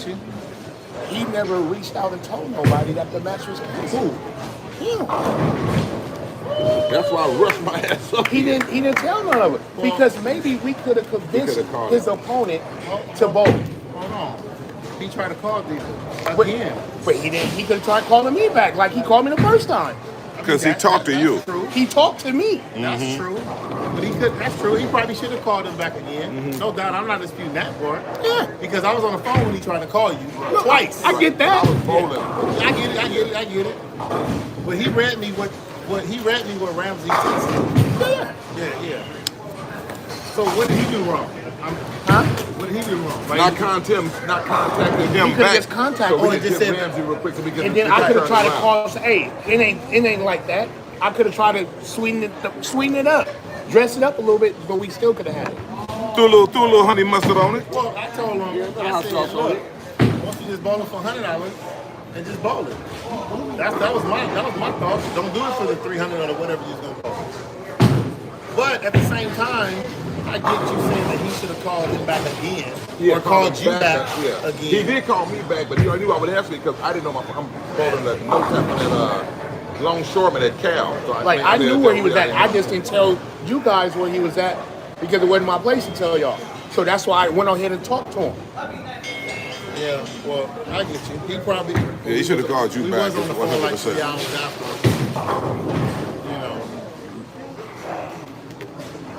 get you. He never reached out and told nobody that the match was canceled. Him. That's why I rushed my ass up. He didn't tell none of it. Because maybe we could have convinced his opponent to bowl. Hold on. He tried to call these again. But he didn't. He could have tried calling me back like he called me the first time. Because he talked to you. True. He talked to me. That's true. But he could. That's true. He probably should have called him back again. No doubt. I'm not disputing that part. Yeah. Because I was on the phone when he tried to call you twice. I get that. I was bowling. I get it. But he read me what Ramsey texted. Yeah. So what did he do wrong? What did he do wrong? Not contacting him. He could have just contacted so him. just said Ramsey real quick so we get And then I could have tried to call and say, hey, it ain't like that. I could have tried to sweeten it up, dress it up a little bit, but we still could have had it. Threw a little honey mustard on it. Well, I told him, I said, look, why don't you just bowl it for $100 and just bowl it? That was my thought. Don't do it for the $300 or whatever you're gonna bowl. But at the same time, I get you saying that he should have called him back again or called you back again. He did call me back, but he already knew I would ask me because I didn't know I'm bowling at no time for that longshoreman at Cal. So I knew where he was at. I just didn't tell you guys where he was at because it wasn't my place to tell y'all. So that's why I went on ahead and talked to him. Yeah, well, I get you. He probably... Yeah, he should have called you back. He was on the phone like 3 hours after. You know.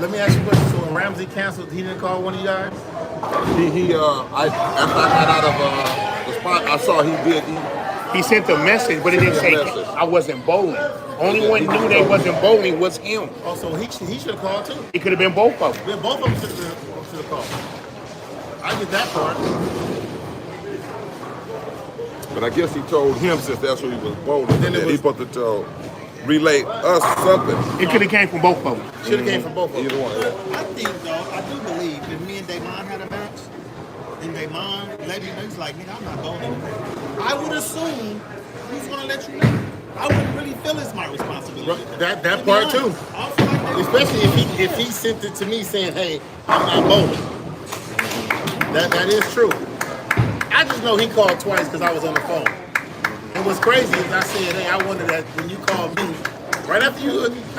Let me ask you a question. So when Ramsey canceled, he didn't call one of you guys? After I got out of the spot, I saw he did. He sent the message, but it didn't say I wasn't bowling. Only one knew they wasn't bowling was him. Oh, so he should have called too? It could have been both of them. Yeah, both of them should have called. I get that part. But I guess he told him since that's who he was bowling. Then he put the relay us something. It could have came from both of them. Should have came from both of them. Either one. Yeah. I think though, I do believe that me and Damon had a match, and Damon let me know, he's like, nigga, I'm not bowling. I would assume he's gonna let you know. I wouldn't really feel it's my responsibility. That part too. Especially if he sent it to me saying, hey, I'm not bowling. That is true. I just know he called twice because I was on the phone. And what's crazy is I said, hey, I wondered that when you called me, right after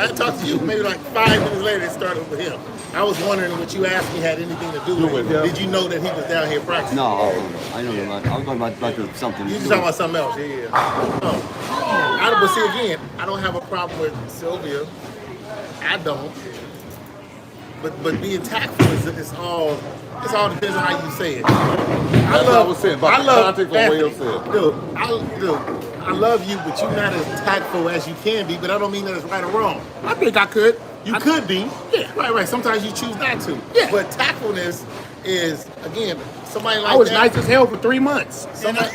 I talked to you, maybe like 5 minutes later, it started with him. I was wondering what you asked me had anything to do with him. Did you know that he was down here practicing? No, I know that. I was talking about something. You just talking about something else, yeah. But see, again, I don't have a problem with Sylvia. I don't. But being tactful is all. It's all depends on how you say it. That's what I was saying. I love the way you said. Dude, I love you, but you're not as tactful as you can be. But I don't mean that it's right or wrong. I think I could. You could be. Yeah. Right. Sometimes you choose not to. Yeah. But tactfulness is, again, somebody like I was that. nice as hell for 3 months. And I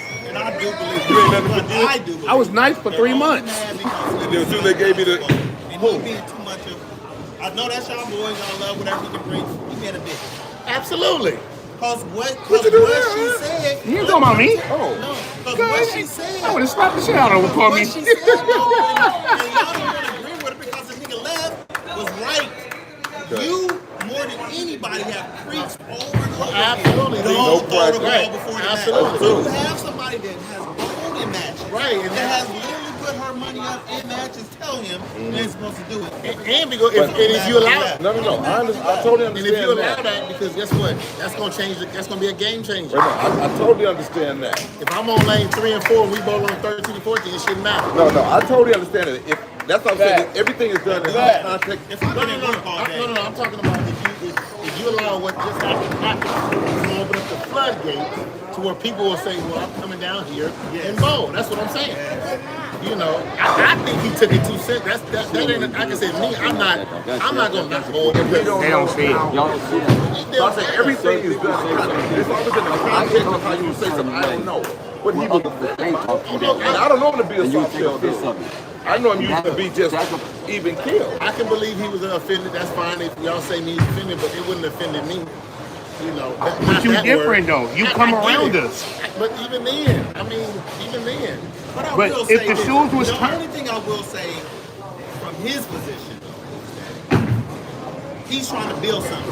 do believe You ain't nothing to do. I do believe I was nice for 3 months. They gave me the. And he being too much of. I know that's y'all boys, y'all love whatever he can bring. He being a bitch. Absolutely. Cause what you do she said. You ain't talking about me. No, cause what she said. I would have slapped the shit out of him for me. What she said, and y'all don't want to agree with it because the nigga left was right. You more than anybody have preached over and over. Absolutely. Don't throw the ball Right. before the Absolutely. match. So you have somebody that has bowled in matches. Right. And that has literally put her money up in matches. Tell him they're supposed to do it. And if you allow it. No. I totally And understand if you allow that. that, because guess what? That's gonna change. That's gonna be a game changer. I totally understand that. If I'm on lane 3 and 4, and we bowl on 13 and 14, it shouldn't matter. No, I totally understand it. If that's what I'm saying, everything is done in context. If I No, didn't work all day, I'm talking about if you allow what just happened, it's gonna open up the floodgates to where people will say, well, I'm coming down here and bowl. That's what I'm saying. You know, I think he took it too serious. That ain't. Like I said, me, I'm not gonna not bowl. They don't see it. Y'all don't see that. So I say everything is done. It's always in the context of how you say something. I don't know. But he was Ain't talking and I don't know him to be a and you soft take shell a dude. piece of it. I know him used to be just even killed. I can believe he was offended. That's fine if y'all say me offended, but it wouldn't have offended me. You know, But you different though. You come around us. But even then, even then. But I But will if say the this. shoes was the turned- only thing I will say from his position, he's trying to build something.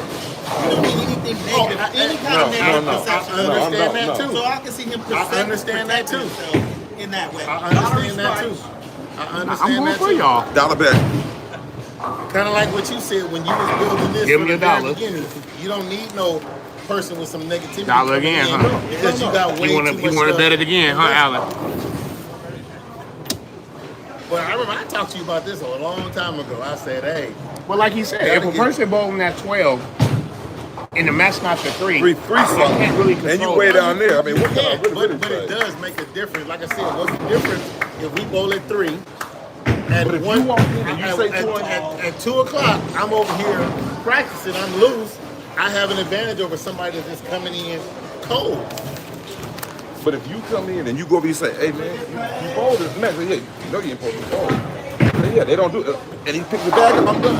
You don't need anything negative, any kind of negative perception. I understand that too. So I can see him understand that too. himself in that way. I understand that too. I I'm understand going that for too. y'all. Dollar bet. Kind of like what you said when you was building this. Give from me the a very dollar. beginning. You don't need no person with some negativity. Dollar coming again, in huh? Because you got way You too much want to stuff. bet it again, huh, Alan? Well, I remember I talked to you about this a long time ago. I said, hey, Well, like he said, if a person bowling at 12 and the match not to 3, Three you can't really something. And you control way it. down there. I mean, what can I really but it say? does make a difference. Like I said, what's the difference if we bowl at 3? At But if one, you walk in and you at, say at, 2 at 2 o'clock, I'm over here practicing. I'm loose. I have an advantage over somebody that's just coming in cold. But if you come in and you go over and say, hey man, you bowled this match, yeah, you know you ain't supposed to bowl. But yeah, they don't do it. And he picks the bag up, I'm done.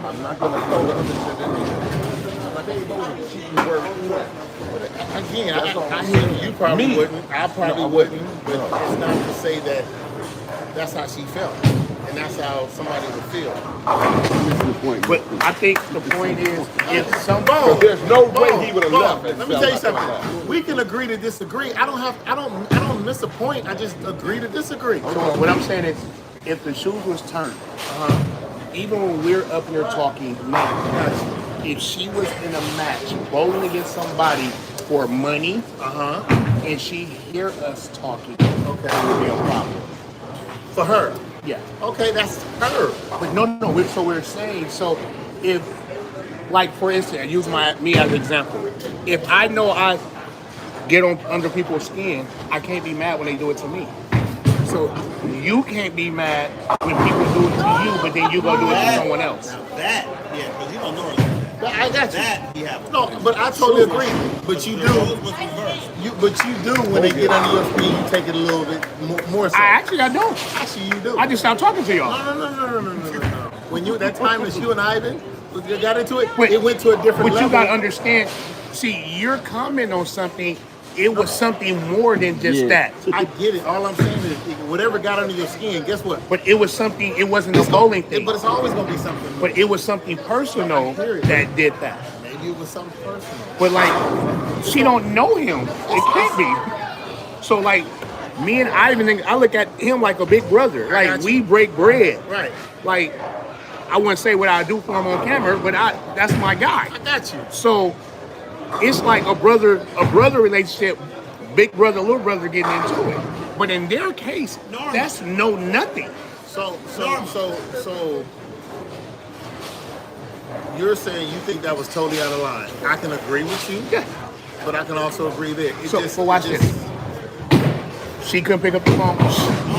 I'm not gonna throw the other shit in there. I'm like, hey, bowling, cheating word. Again, I hear you probably Me? wouldn't. I probably No, I wouldn't. wouldn't. But No. it's not to say that that's how she felt. And that's how somebody would feel. This is the point. But I think the point is, if some Because there's no way he would have Boom. left. and Let me felt tell you like something. that. We can agree to disagree. I don't miss a point. I just agree to disagree. So what I'm saying is, if the shoes was turned, even when we're up here talking now, if she was in a match bowling against somebody for money, and she hear us talking, okay, it would be a problem. For her. Yeah. Okay, that's her. But no, we're saying, so if, like for instance, I use me as an example. If I know I get on under people's skin, I can't be mad when they do it to me. So you can't be mad when people do it to you, but then you go do it to someone else. Now that, yeah, because you don't know her. I got you. That he have. No, but I totally agree. But you The roles do. was reversed. But you do when they get under your skin, you take it a little bit more so. I don't. Actually, you do. I just stopped talking to y'all. No. When you that time that you and Ivan got into it, Wait, it went to a different But level. you gotta understand, see, you're commenting on something, it was something more than just that. I get it. All I'm saying is, whatever got under your skin, guess what? But it was something, it wasn't a bowling thing. But it's always gonna be something. But it was something personal that did that. Maybe it was something personal. But like, she don't know him. It can't be. So like, me and Ivan, I look at him like a big brother. I Like got we you. break bread. Right. Like, I wouldn't say what I do for him on camera, but that's my guy. I got you. So it's like a brother relationship, big brother, little brother getting into it. But in their case, that's nothing. So you're saying you think that was totally out of line. I can agree with you, Yeah. but I can also agree there. So watch this. She couldn't pick up the phone.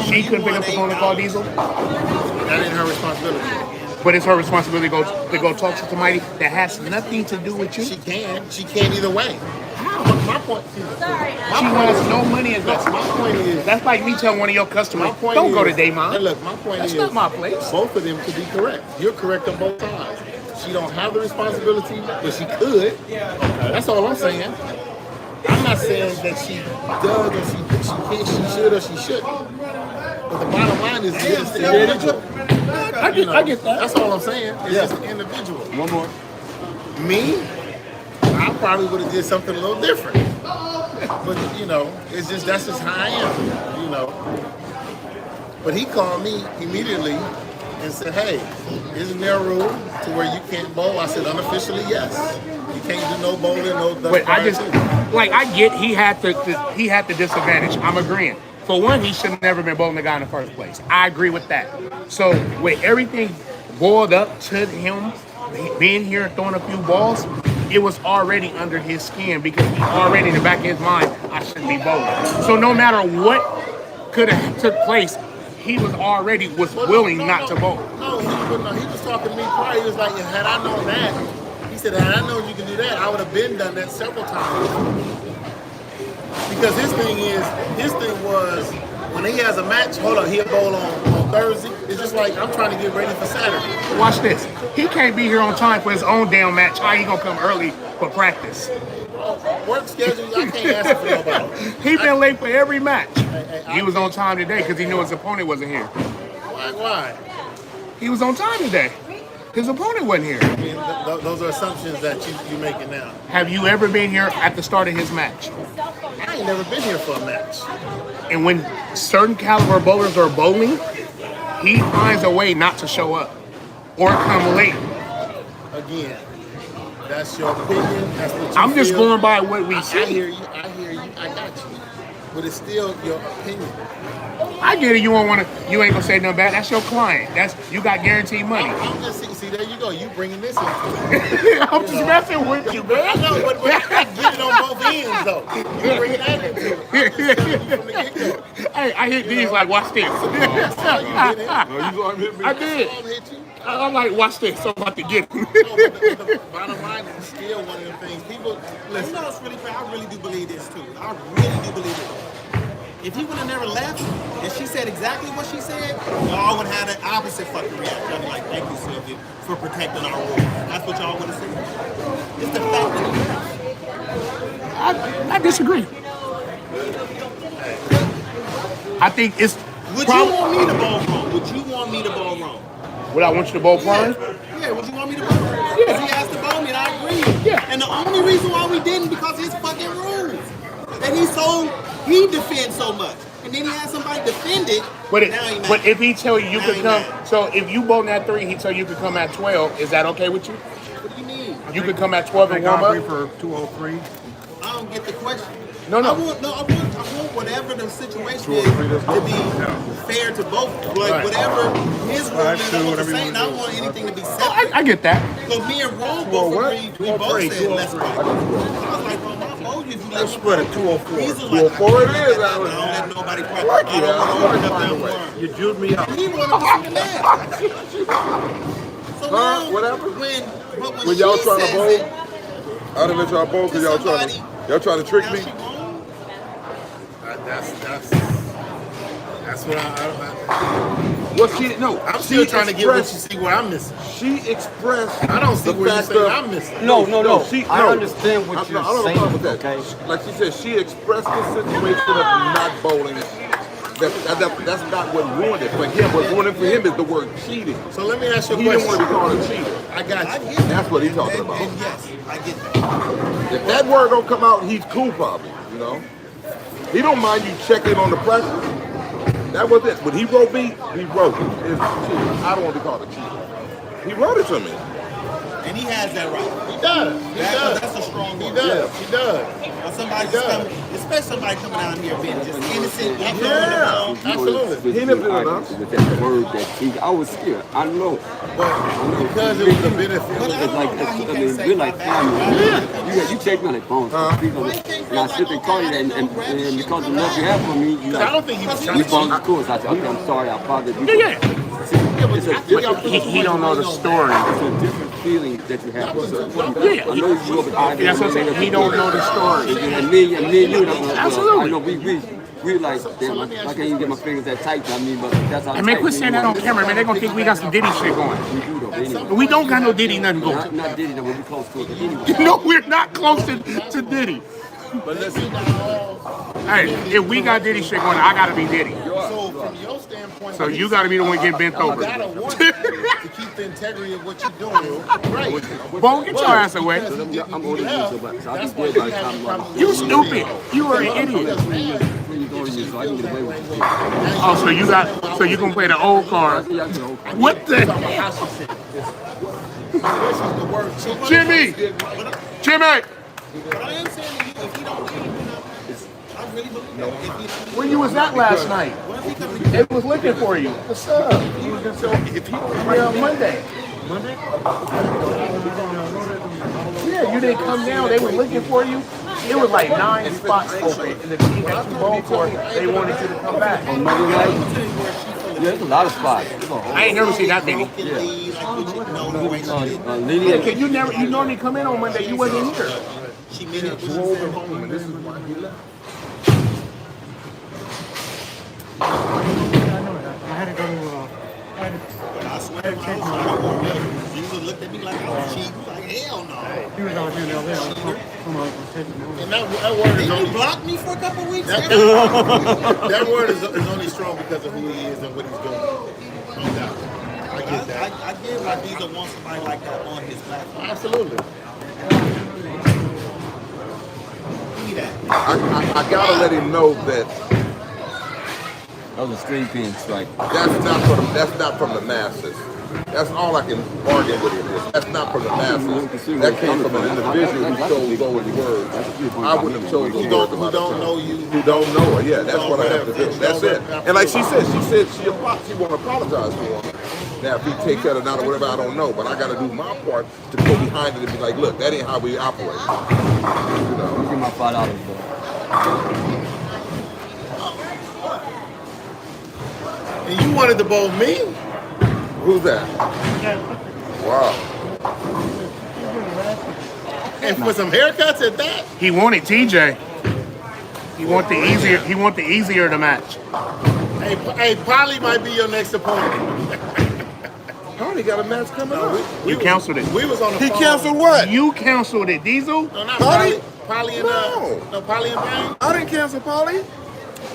She couldn't pick up the phone and call Diesel. That ain't her responsibility. But it's her responsibility to go talk to somebody that has nothing to do with you. She can. She can either way. How? My point. She has no money investment. My point is. That's like me telling one of your customers, My point don't is, go to Daymon. and look, my point That's is, not my place. Both of them could be correct. You're correct on both sides. She don't have the responsibility, but she could. That's all I'm saying. I'm not saying that she does or she can, she should or she shouldn't. But the bottom line is it's the individual. I get that. That's all I'm saying. It's just an individual. One more. Me, I probably would have did something a little different. But it's just that's just how I am, But he called me immediately and said, "Hey, isn't there a rule to where you can't bowl?" I said, "Unofficially, yes. You can't do no bowling, no." But I just I get he had the disadvantage. I'm agreeing. For one, he should have never been bowling the guy in the first place. I agree with that. So with everything boiled up to him being here and throwing a few balls, it was already under his skin because he already in the back of his mind, I shouldn't be bowling. So no matter what could have took place, he was already willing not to bowl. No, he was talking to me prior. He was like, "Had I known that," he said, "Had I known you could do that, I would have been done that several times." Because his thing was, when he has a match, he'll bowl on Thursday. It's just like, I'm trying to get ready for Saturday. Watch this. He can't be here on time for his own damn match. How he gonna come early for practice? Work schedules, I can't answer for nobody. He been late for every match. I He was on time today because he knew his opponent wasn't here. Why? He was on time today. His opponent wasn't here. I mean, those are assumptions that you're making now. Have you ever been here at the start of his match? I ain't never been here for a match. And when certain caliber bowlers are bowling, he finds a way not to show up or come late. Again, that's your opinion. That's what you I'm just feel. going by what we I see. hear you. I got you. But it's still your opinion. I get it. You won't want to. You ain't gonna say nothing bad. That's your client. You got guaranteed money. I'm just see, there you go. You bringing this into it. I'm just messing with you, I man. know, but I get it on both ends, though. You bringing that into it. I'm just telling you from the get-go. Hey, I hit these like, watch this. No, you saw him hit me. I did. I'll hit you. I'm like, watch this. I'm about to get him. No, but the bottom line is still one of the things. People, You listen, know what's really crazy? I really do believe this too. I really do believe it. If he would have never left and she said exactly what she said, y'all would have the opposite fucking reaction. Y'all be like, thank you, Sylvia, for protecting our rules. That's what y'all would have said. It's the fact that he left. I disagree. I think it's Would you want me to bowl wrong? Would you want me to bowl wrong? Would I want you to bowl prime? Yeah, would you want me to bowl wrong? Because he asked to bowl me and I agree. Yeah. And the only reason why we didn't because his fucking rules. And he defends so much. And then he has somebody defend it. But now he mad. but if he tell you Now could he come, mad. so if you bowling at 3, he tell you could come at 12. Is that okay with you? What do you mean? You could come at 12 and warm up. for 203. I don't get the question. No. I want whatever the situation is to be fair to both. Like whatever his rule is, I want the same. I don't want anything to be separate. I get that. Because me and Ron both agreed. We both said let's play. I was like, well, I told you if you let me play. 204. He's like, 204 it is. I don't let nobody practice. like I it. don't I want to like open it. up that worm. You jewed me up. He wanted to see the match. So now, Whatever. when When y'all she trying to says bowl, it, I didn't let y'all bowl because y'all trying to trick now me. she wrong. that's what Well, she no. I'm still trying to get what you see where I'm missing. She expressed. I don't see the where you fact say of- I'm missing. No. I no. understand what I you're don't saying, know about that. okay? Like she said, she expressed the situation of not bowling. That's not what ruined it for him. What ruined it for him is the word cheating. So let me ask you a He didn't want to question. be called a cheater. I got I you. get that. That's what he's talking about. And yes, I get that. If that word don't come out, he's cool probably, you know. He don't mind you checking on the pressure. That was it. When he wrote me, he wrote it. It's cheating. I don't want to be called a cheater. He wrote it to me. And he has that right. He does. He does. That's a strong He word. does. He does. Now somebody He just does. coming, especially somebody coming out here being just innocent, Yeah. Absolutely. He didn't do enough. With that word that he, I was scared. I know. But because it was a benefit. But I It's don't like, know how he I can't mean, say we're my like bad. family. You take me on the phone. And I sit there calling you, and because of the love you have for me, you I don't think he was trying you to follow cheat. the course. I said, okay, I'm sorry, I apologize. Yeah. It's a different, He don't know the story. it's a different feeling that you have. Yeah. I know you grew up with Ivy. That's what I'm saying. He don't know the story. And me and you don't know. Absolutely. I know we like, damn, I can't even get my fingers that tight. I mean, but that's how I mean, tight quit we saying that on want. camera, man. They're gonna think we got some Diddy shit going. We do though. Anyway. We don't got no Diddy nothing going. Not Diddy, no, we're close to it. But anyway. No, we're not close to Diddy. But listen, Hey, if we got Diddy shit going, I gotta be Diddy. so from your standpoint, So you gotta be the one getting bent you over. gotta want to keep the integrity of what you're doing. Right. Bone, get your ass away. Because he didn't- I'm older than you, yeah, so I'll be that's why dead he by the had time the I'm problem. You stupid. You are an idiot. Please don't use so I can get away with it. Oh, so you gonna play the old card? Yeah, I can hold. What the? This is the word cheat. Jimmy! Jimmy! But I am saying to you, if he don't leave, I really believe that. If he don't Where you was at last night? what if he comes to They was looking for you. What's up? He was gonna say, if he was Yeah, Monday. Yeah, you didn't come down. They were looking for you. It was like 9 spots open in the team that you bowled for. They wanted you to come back. On Monday night, there's a lot of spots. There's a whole- I ain't never seen that many. broken lead, like what you know, the way she did. Yeah, Lily, cause you normally come in on Monday. You wasn't here. She made it. Drove him home, and this is why he left. But I swear, if I was on the board, you would look at me like I was cheating. Like hell no. and that word is Did you only block me for a couple weeks? that word is only strong because of who he is and what he's doing. No doubt. I get get that. I get why Diesel wants somebody like that on his platform. Absolutely. Give me that. I gotta let him know that That was a string pin strike. that's not from the masses. That's all I can bargain with him is. That's not from the masses. That came from an individual who chose those words. I wouldn't have chosen those words. Who don't know you. Who don't know her. Yeah, that's what I have to do. That's it. And like she said she won't apologize for him. Now, if he takes that or not or whatever, I don't know. But I got to do my part to go behind it and be like, look, that ain't how we operate. You know. Give me my $5, bro. And you wanted to bowl me? Who's that? Wow. And for some haircuts at that? He wanted TJ. He want the easier to match. Hey, Polly might be your next opponent. Polly got a match coming up. You canceled it. We was on the He phone. canceled what? You canceled it, Diesel. No, not Polly? Polly and Polly and Bang. I didn't cancel Polly.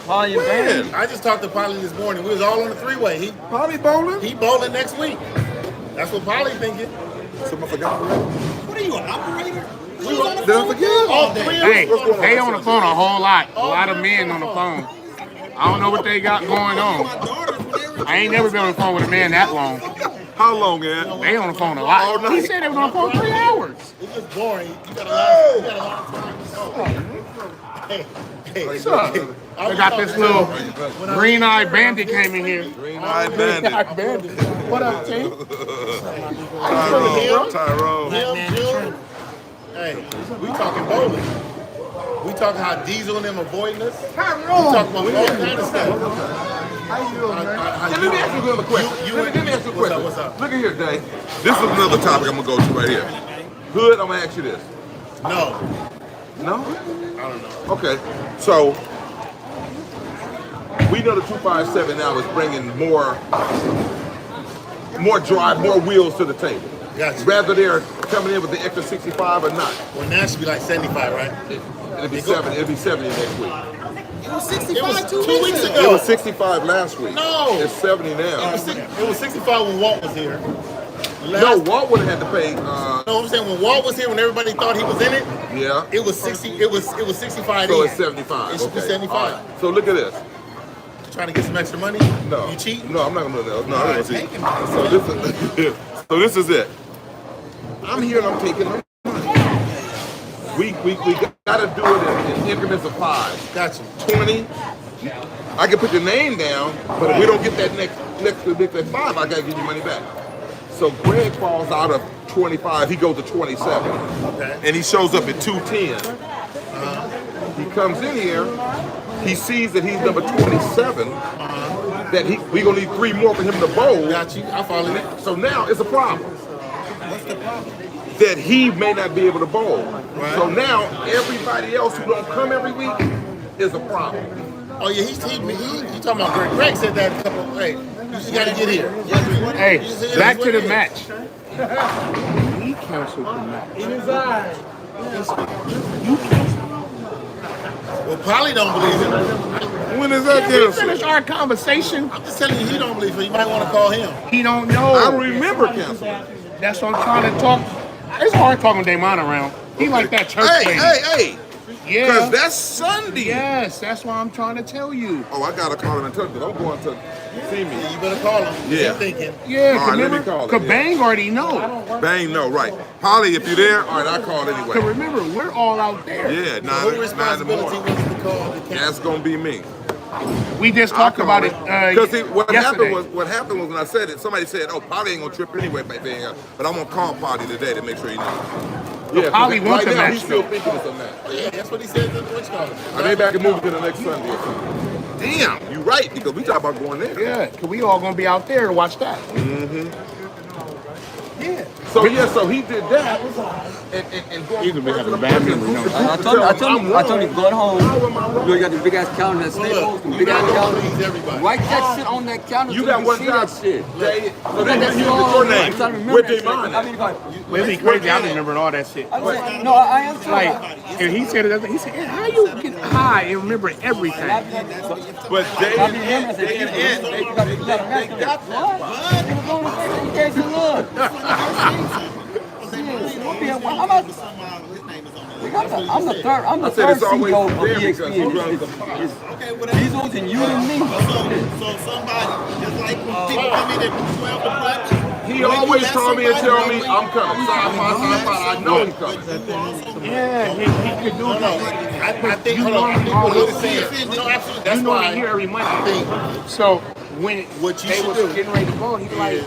Polly and Bang. When? I just talked to Polly this morning. We was all on the three-way. Polly bowling? He bowling next week. That's what Polly thinking. Somebody forgot already. What are you, an operator? We was on the Did I phone with forget? you all Hey, day. Hey, what's going on? they on the phone a whole lot. A lot of men on the phone. I don't know what they got going on. My daughters, when they were I ain't never been on the phone with a man that long. How long, man? They on the phone a All lot. night. He said they was on the phone 3 hours. It's just boring. You got a lot of time. Hey, What's up? I got this little green-eyed bandit came in here. Green-eyed bandit. Green-eyed bandit. What up, T? Tyrone. Him, June. Hey, we talking bowling. We talking how Diesel and them avoiding us. We talking about all kind of stuff. Let me ask you another question. Let me ask you a question. What's up? Look at here, Dave. This is another topic I'm going to go to right here. Hood, I'm going to ask you this. No, No? I don't know. Okay. So, we know the 257 now is bringing more drive, more wheels to the table. Gotcha. Whether they're coming in with the extra 65 or not. Well, now it should be like 75, right? It'll be 70. It'll be 70 next week. It was It 65 was 2 weeks ago. It was 65 last week. No. It's 70 now. It was 65 when Walt was here. No, Walt would have had to pay. No, I'm saying when Walt was here, when everybody thought he was in it, Yeah. it was 60. It was 65. So in. it's 75. It should be Okay. 75. All right. So look at this. Trying to get some extra money? No. You cheating? No, I'm not gonna do that. No, I'm All not right, gonna cheat. take it. So this is it. I'm here and I'm taking them. We gotta do it in increments of 5. Got you. 20. I can put your name down, but if we don't get that next 5, I gotta give you money back. So Greg falls out of 25, he goes to 27. Okay. And he shows up at 210. He comes in here, he sees that he's number 27, that we gonna need 3 more for him to bowl. Got you. I follow you. So now it's a problem. What's the problem? That he may not be able to bowl. Right. So now everybody else who don't come every week is a problem. Oh yeah, he talking about Greg. Greg said that a couple. Hey, you just gotta get here. Hey, You just- it back is to what the it match. He canceled the match. Well, Polly don't believe it. When is that We finished canceled? our conversation. I'm just telling you, he don't believe it. You might want to call him. He don't know. I remember canceling. That's what I'm trying to talk. It's hard talking Damon around. He like that church Hey, lady. hey, because Yeah. that's Sunday. Yes, that's why I'm trying to tell you. Oh, I gotta call him and tell him because I'm going to see me. You better call him. Yeah. He's thinking. Yeah, All right, let me remember? call him, Cause yeah. Bang already know. Bang, no, right. Polly, if you're there, all right, I'll call Cause anyway. remember, we're all out there. Yeah, Who 9 in the responsibility morning. was to call the That's council? gonna be me. We just talked about it Because what yesterday. happened was when I said it, somebody said, "Oh, Polly ain't gonna trip anyway," but I'm gonna call Polly today to make sure he knows. Yeah, Polly wants right a now match, he's still though. thinking it's a match. Yeah, that's what he said. What you call it? I may back and move it to the next Sunday or something. Damn, you right because we talk about going there. Yeah, cause we all gonna be out there to watch that. So he did that. And going He's gonna be having a bad memory, don't he? I told him, going home. You got the big ass calendar at Staples, the You big ass gotta calendar. please everybody. Write that shit on that calendar. You so got can one see job. that shit. Jay, so I got then that you shit use all your over. I'm trying to name remember with that shit. Damon. I mean, if I- It'd be crazy. I remember all that shit. I am Like, and he said it. He said, "How you get high and remember everything. But they I mean, him as a they they got that. What? He was on the stage. He gave some love. I'm the third. I'm the third CEO of EXPN. Bezos and you and me. So somebody, just like when people come in and put 12 to practice. he always call me and tell me I'm coming. I know he's coming. Yeah, he could do that. I think, hold on, people look saying, no, absolutely, that's You know why he here every I Monday. think, So when What you they should was do getting ready to go, he's like,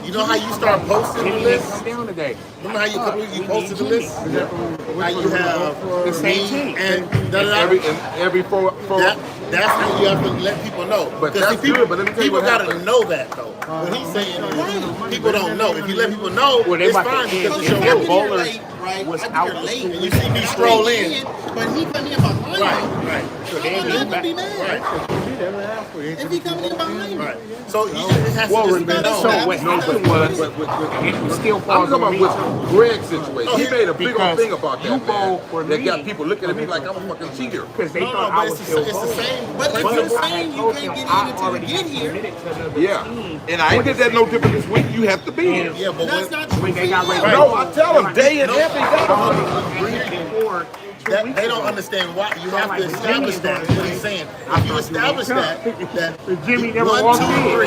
you know how you start posting the Jimmy list? come down today. Remember how you We posted the need list? Jimmy. How you have The same me team. and Every four. that's how you have to let people know. But 'Cause that's see, good, but let me tell you people what gotta happened. know that though. What he's saying is people don't know. If you let people know, Well, they it's about to fine end. because it's If your that rule. bowler Right? was I get out here late, and you see me stroll in. but he come in behind me. Right. So they I'm ain't not gonna be back. mad if he coming in behind me. Right. So it has to Well, just be remember, known. So what happened was, it still I'm falls talking on about me. with Greg's situation. He made a big old Because thing about you that, bowl man. for That me. got people looking at me like I'm a fucking cheater. Because they No, thought but I was still it's the bowling. same. But if But you're I saying had you told can't him get in I until you already get had here, committed to another Yeah. team. And I ain't did that no different this week. You have to be here. Yeah, but that's not true. When they got ready. No, I tell them day and every I day. already agreed before 2 that weeks they don't ago. understand why you have like, to establish that. What he's saying, if you establish that Jimmy never 1, walked 2, in. 3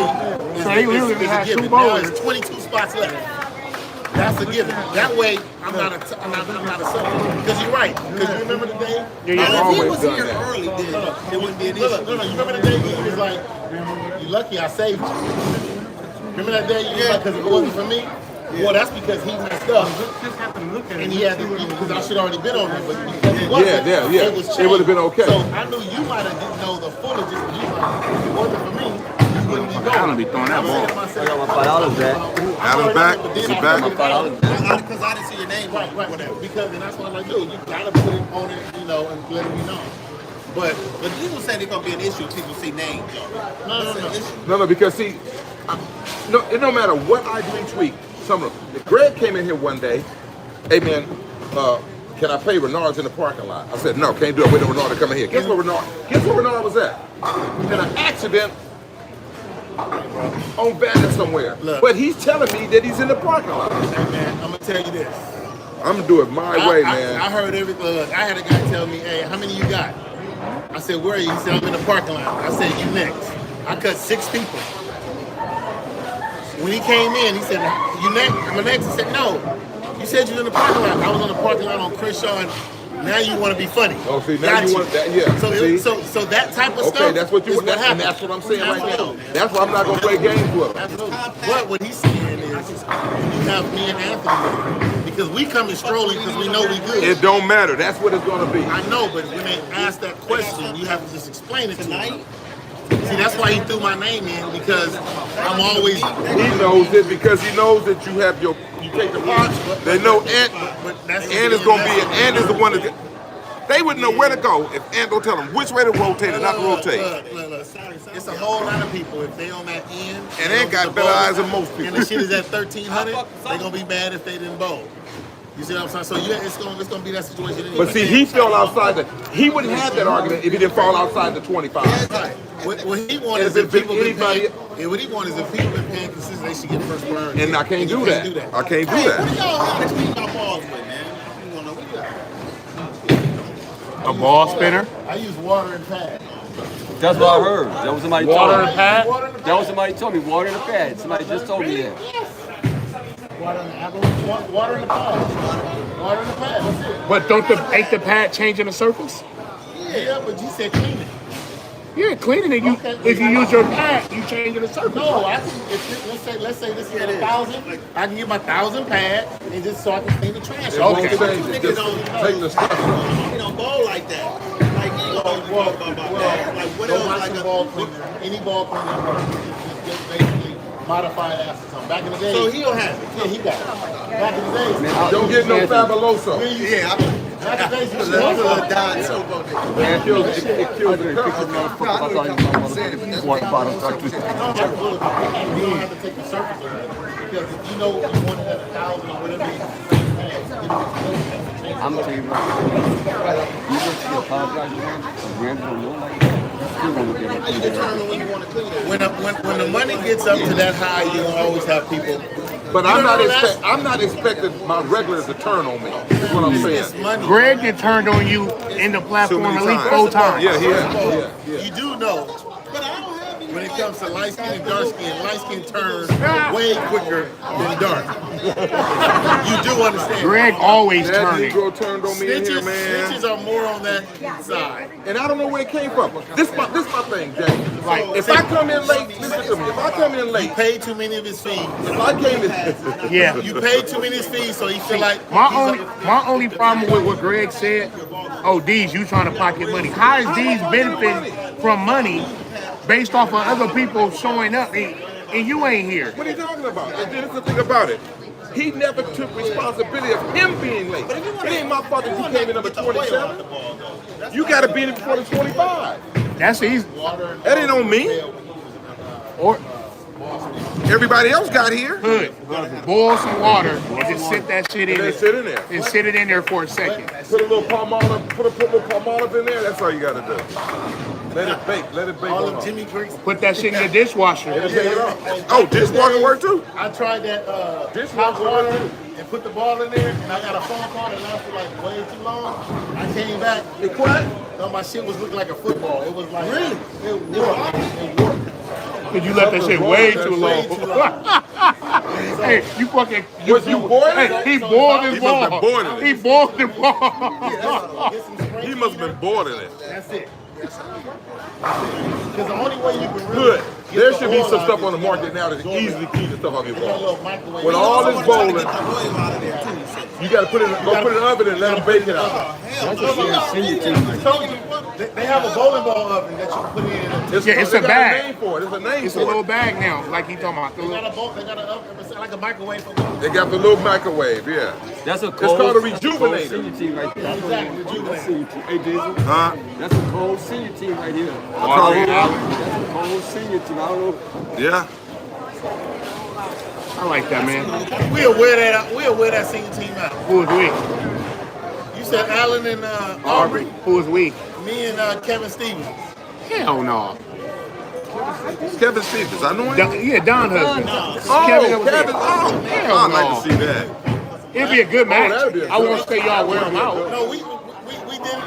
So they literally is a had two given. Now bowlers. it's 22 spots left. That's a given. That way, I'm not a subject. Because you're right. Because you remember the day. Yeah, Now, if he always was done here that. early, then it wouldn't be an No, issue. you remember the day he was like, "You lucky I saved you." Remember that day you was like, "Because if it wasn't for me." Well, that's because he messed up, and he had to, because I should already been on it, but because he wasn't, Yeah. it was It would've been okay. So I knew you might have didn't know the full of just, you like, if it wasn't for me, you wouldn't be going. Alan be throwing that ball. I got my $5 back. Alan's back. Is he back? Because I didn't see your name. Right, whatever. Because, and that's what I'm like, dude, you gotta put it on it, and let it be known. But people say they're gonna be an issue if people see names. no. No, because see, it no matter what I do each week. Greg came in here one day. Hey man, can I play Renard's in the parking lot? I said no, can't do it. Wait for Renard to come in here. Guess where Renard was at? In an accident on Bandit somewhere. Look. But he's telling me that he's in the parking lot. Hey man, I'm gonna tell you this. I'm gonna do it my way, man. I heard everything. Look, I had a guy tell me, "Hey, how many you got?" I said, "Where are you?" He said, "I'm in the parking lot." I said, "You next." I cut 6 people. When he came in, he said, "You next?" I'm next. He said, "No, you said you was in the parking lot." I was on the parking lot on Crenshaw, and now you want to be funny. Oh, see, now you want that, yeah. See? So that type of stuff. Okay, that's what you is want. And happened. that's what I'm saying right Absolutely. now. That's why I'm not gonna play games with him. Absolutely. But what he's saying is, you have me and Anthony there. Because we come in strolling because we know we good. It don't matter. That's what it's gonna be. I know, but when they ask that question, you have to just explain it to them. See, that's why he threw my name in, because I'm always. He knows it because he knows that you take the punch. They know Ant is gonna be Ant is the one that they wouldn't know where to go if Ant don't tell them which way to rotate and not to rotate. Look. It's a whole lot of people. If they on that end, And Ant got better eyes than most people. and the shit is at 1,300, they gonna be mad if they didn't bowl. You see what I'm saying? So yeah, it's gonna be that situation anyway. But see, he fell outside he wouldn't have that argument if he didn't fall outside the 25. Right. What he wants And is if if people been anybody- paying. What he wants is if people been paying consistently, they should get first priority. And I can't you do that. I can't do Hey, what that. do y'all have to clean my balls with, man? You wanna know what you got? A ball spinner. I use water and pad. That's what I heard. That was somebody Water told and me. pad. That was somebody told me. Water in the pad. Somebody just told me that. Water in the apple. Water in the pad. Water in the pad. That's it. But ain't the pad changing the surface? Yeah, but you said clean it. Yeah, cleaning it. If you use your pad, you changing the surface. No, I can. Let's say this is 1,000. I can get my 1,000 pad and just so I can clean the trash. It won't Okay. change it. Just take the stuff. You don't bowl like that. Like, you don't bowl about that. Like, what else? Like ball cleaner, any ball cleaner, just basically modified acetone. Back in the day, So he'll have it. yeah, he got it. Back in the days, Don't get no fabuloso. Yeah, back in the days, that's a Don Silva. It kills the you don't have to take the surface of it, because if you know you want it at 1,000 or whatever, I'm gonna tell you right. You just apologize to him. Greg don't know like that. You still gonna get How you determine when you want to clean it? When the money gets up to that high, you gonna always have people. But You know I'm not expecting my regulars to turn on me. Is what I'm It's saying. money. Greg had turned on you in the Too platform many at least times. 4 times. Yeah, he has. Yeah. You do know But I don't have any. when it comes to light skin and dark skin turns way quicker than dark. You do understand. Greg always That turning. Negro turned on me in here, man. Snitches are more on that side. And I don't know where it came from. This my thing, James. Like, If I come in late, listen to me. If I come in You late, paid too many of his fees. if I came in, Yeah. You paid too many of his fees, so he feel like My only problem with what Greg said, oh, D's, you trying to pocket money. How is D's benefiting from money based off of other people showing up and you ain't here? what are you talking about? And then the thing about it, he never took responsibility of him being late. It ain't my fault that you came in number 27. You got to be in before the 25. That's easy. That ain't on me. Or Everybody else got here. hood, boil some water and just sit that shit in They there. sit in there. And sit it in there for a second. Put a little palm olive, put a little palm olive in there. That's all you got to do. Let it bake. Let it bake. all on of up. Jimmy Creek's. Put that shit in the dishwasher. Oh, dishwasher work too? I tried that Dishwasher hot water too. and put the ball in there, and I got a phone call that lasted like way too long. I came back. It what? No, my shit was looking like a football. It was like Really? It worked. It worked. Cause you left that shit way too long. Way too long. Hey, you fucking. Was you boiling Hey, it? he boiled his He must have ball. been boiling it. He boiled the ball. Get some spray He must have been boiling it. That's it. Because the only way you can really Good. get There the should be oil some out stuff of on the it, market now that's easily keep the stuff off your you got a ball. little microwave. When all this Get bowling, the oil out of there too. So, you got to put it in the oven and let them bake it out. That's a senior team right there. They have a bowling ball oven that you can put in. Yeah, it's they a got bag. name for it. It's a name It's a for little it. bag now, like he talking about. The They got little, a bowl. They got an oven. It's like a microwave for bowling. They got the little microwave, yeah. That's a cold. called a that's cold rejuvenator. senior team right there. Exactly, rejuvenator. That's senior team. Hey, Diesel. Huh? That's a cold senior team right here. Cold? That's a cold senior team. I don't know. Yeah. I like that, man. We'll wear that senior team out. Who is we? You said Allen and Aubrey. Who is we? Me and Kevin Stevens. Hell no. Kevin Stevens, I know him. Yeah, Don husband. Oh, Kevin was Kevin. there. Oh, Hell I'd like no. to see that. It'd be a good match. that'd be a I good won't say y'all wear them out. No, we did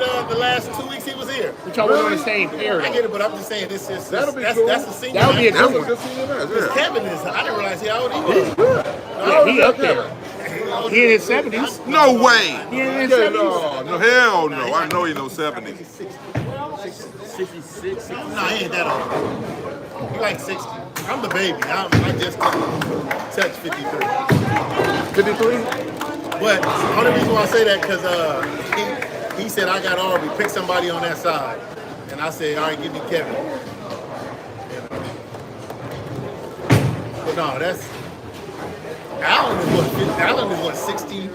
it the last 2 weeks he was here. But y'all were on the same pair. I get it, but I'm just saying this is That'll be that's, cool. that's the senior. That would be a match. good That's a good senior match, Because yeah. Kevin is. I didn't realize how old he was. Yeah, he up there. He in his 70s. No way. He in his Yeah, 70s. no, hell no. I know he knows 70s. 66. No, he ain't that old. He like 60. I'm the baby. I just touched 53. 53? But the only reason why I say that because he said I got Aubrey, pick somebody on that side, and I said, all right, give me Kevin. But no, that's Allen is what 60.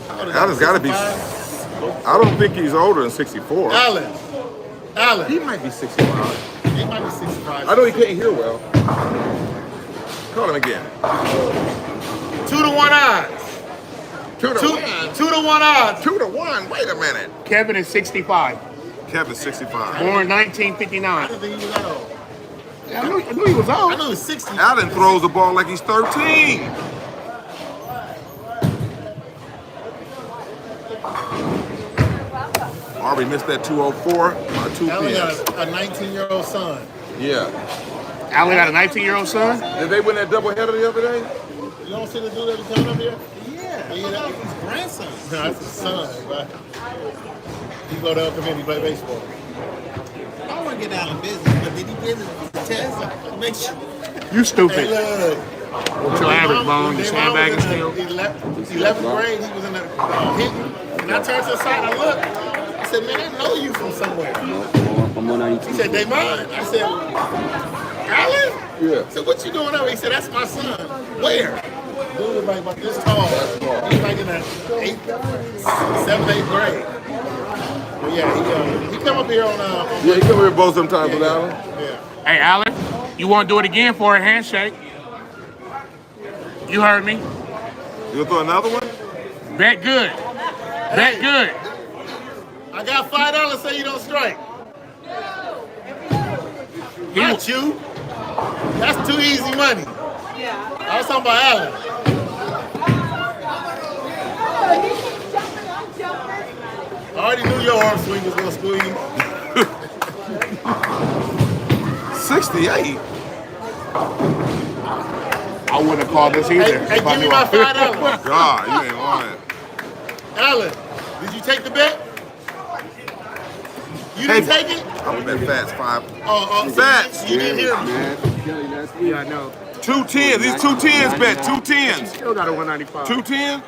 Allen's got to be. I don't think he's older than 64. Allen, He might be 65. he might be 65. I know he can't hear well. Call him again. 2-1 odds. 2 to 1. 2-1 odds. 2 to 1. Wait a minute. Kevin is 65. Kevin's 65. Born I 1959. didn't think he was that old. I knew he was I old. knew he was 60. Allen throws the ball like he's 13. Aubrey missed that 204 by 2 Allen pins. got a 19-year-old son. Yeah. Allen got a 19-year-old son. Did they win that doubleheader the other day? You don't see the dude that was coming up here? yeah, Yeah, that was his grandson. No, that's his son, but he go to El Camino play baseball. I don't want to get out of business, but did he get his test? Make sure. You Hey, stupid. look. What's your average bone? You sandbagging still? 11th grade, he was in the hitting. And I turned to the side and I looked. I said, man, I know you from somewhere. I'm on 92. He said, they mine. I said, Allen? Yeah. I said, what you doing over? He said, that's my son. Where? Dude was like about this tall. He was like in the 7th, 8th grade. But yeah, he come up here on Yeah, he come here both sometimes with Allen. yeah. Hey, Allen, you want to do it again for a handshake? You heard me. You gonna throw another one? Bet good. Bet good. I got $5. Say you don't strike. Not you. That's too easy money. I was talking about Allen. I already knew your arm swing was gonna squeeze. 68. I wouldn't have called this either. Hey, give me my $5. God, you ain't lying. Allen, did you take the bet? You didn't take it? I'm gonna bet Fats 5. Oh, Fats. You didn't hear me. Yeah, I know. 2 10s. These 2 10s bet. 2 10s. Still got a 195. 2 10.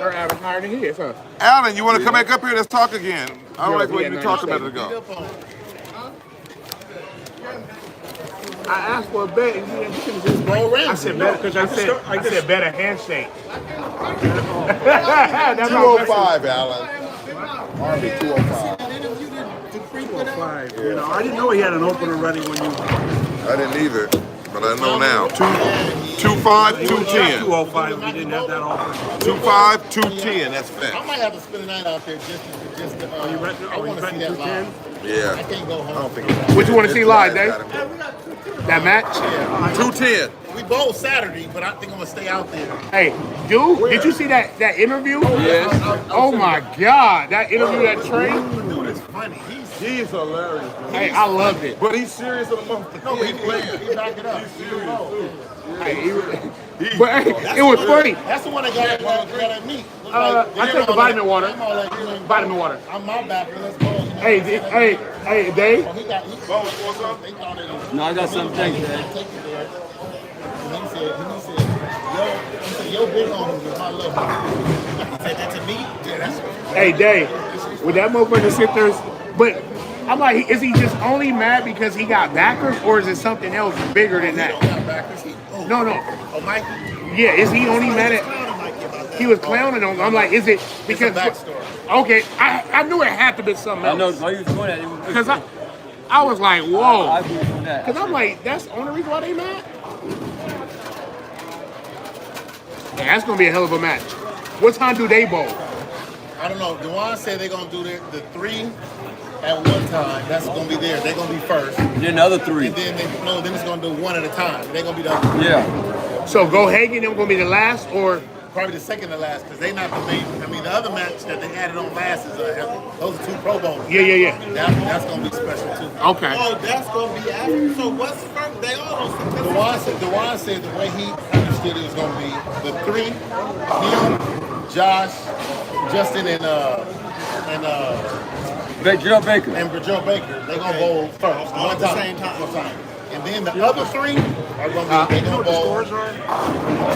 Or Adam higher than he is, huh? Allen, you want to come back up here? Let's talk again. I don't like the way you Yeah, talked a 97. minute ago. I asked for a bet and he couldn't just Go around. I said bet because I said bet a handshake. That's 205, Allen. Army 205. 205. You know, I didn't know he had an opener ready when you. I didn't either, but I know now. 2-5, 2-10. 205. If he didn't have that offer. 2-5, 2-10. That's I Fats. might have to spend a night out there just to I want to see that live. I Yeah. can't go home. I don't think. What you want to see live, Dave? That match? 2-10. We bowl Saturday, but I think I'm gonna stay out there. Hey, dude, did you see that interview? Yes. Oh my God, that interview, that train. Dude is funny. He's hilarious. Hey, I loved it. But he's serious in the motherfucker. No, he back it up. Hey, but hey, it was funny. That's the one that got at me. I took the vitamin water. Vitamin water. I'm my back. Let's go. Hey, Dave. He got. They thought it was. No, I got something to tell you, man. Take it there. And he said, yo, big homie was my little homie. He said that to me? Yeah, that's Hey, Dave. Would that motherfucker sit there? But I'm like, is he just only mad because he got backers, or is it something else bigger than that? No. Oh, Mikey? Yeah, is he only mad at? He was clowning on him. I'm like, is it because? Okay, I knew it had to be something I else. know why you was doing that. Because I was like, whoa. I was doing that. Because I'm like, that's the only reason why they mad? Yeah, that's going to be a hell of a match. What time do they bowl? I don't know. Dewan said they're going to do the 3 at one time. That's going to be there. They're going to be first. Then the other 3. And then then it's going to do 1 at a time. They're going to be the other. Yeah. So Go Hagen, them going to be the last, or? Probably the second to last because they not the main. I mean, the other match that they added on last is those are 2 Pro Bowls. Yeah. That's going to be special too. Okay. Oh, that's gonna be after. So what's first? They all on Dewan said the way he understood it was going to be the 3, him, Josh, Justin, and Joe Baker. Joe Baker. They're going to bowl first. all One at the time. same time. One time. And then the other 3 are going to be, they're going to bowl.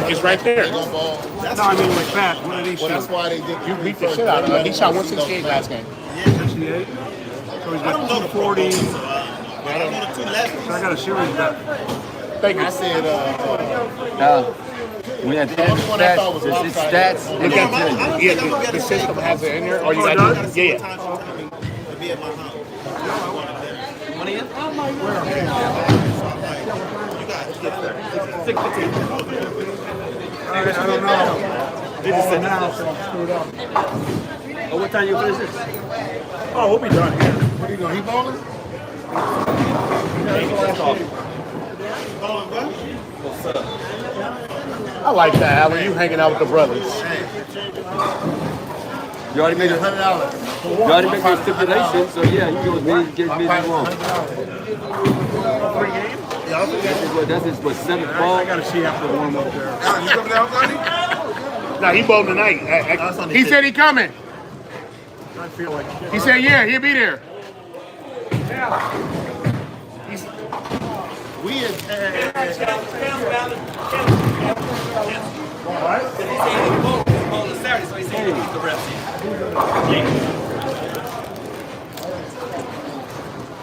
It's right there. They're going to bowl. No, I mean like that. What did he Well, that's shoot? why they did. You beat the shit out of him. He shot 168 last game. 68. So he's got 240. I don't know. So I got a series bet. Thank you. I said, When at the end of one I thought was it's lopsided. stats. Look at the system has it in there. Or you got to do it? Yeah. To be at my house. I don't know. They just said now, so I'm screwed up. Oh, what time you finish this? Oh, we'll be done here. what are you doing? He bowling? I like that, Alan. You hanging out with the brothers. You already made a $100. you already made your stipulation, so yeah, you go as get as many as you want. Free game? That's what 7th I ball. got to see after the warm up there. Allen, you coming down, buddy? Nah, he bowling tonight. He said he coming. I feel like shit. He said, yeah, he'll be there. We is.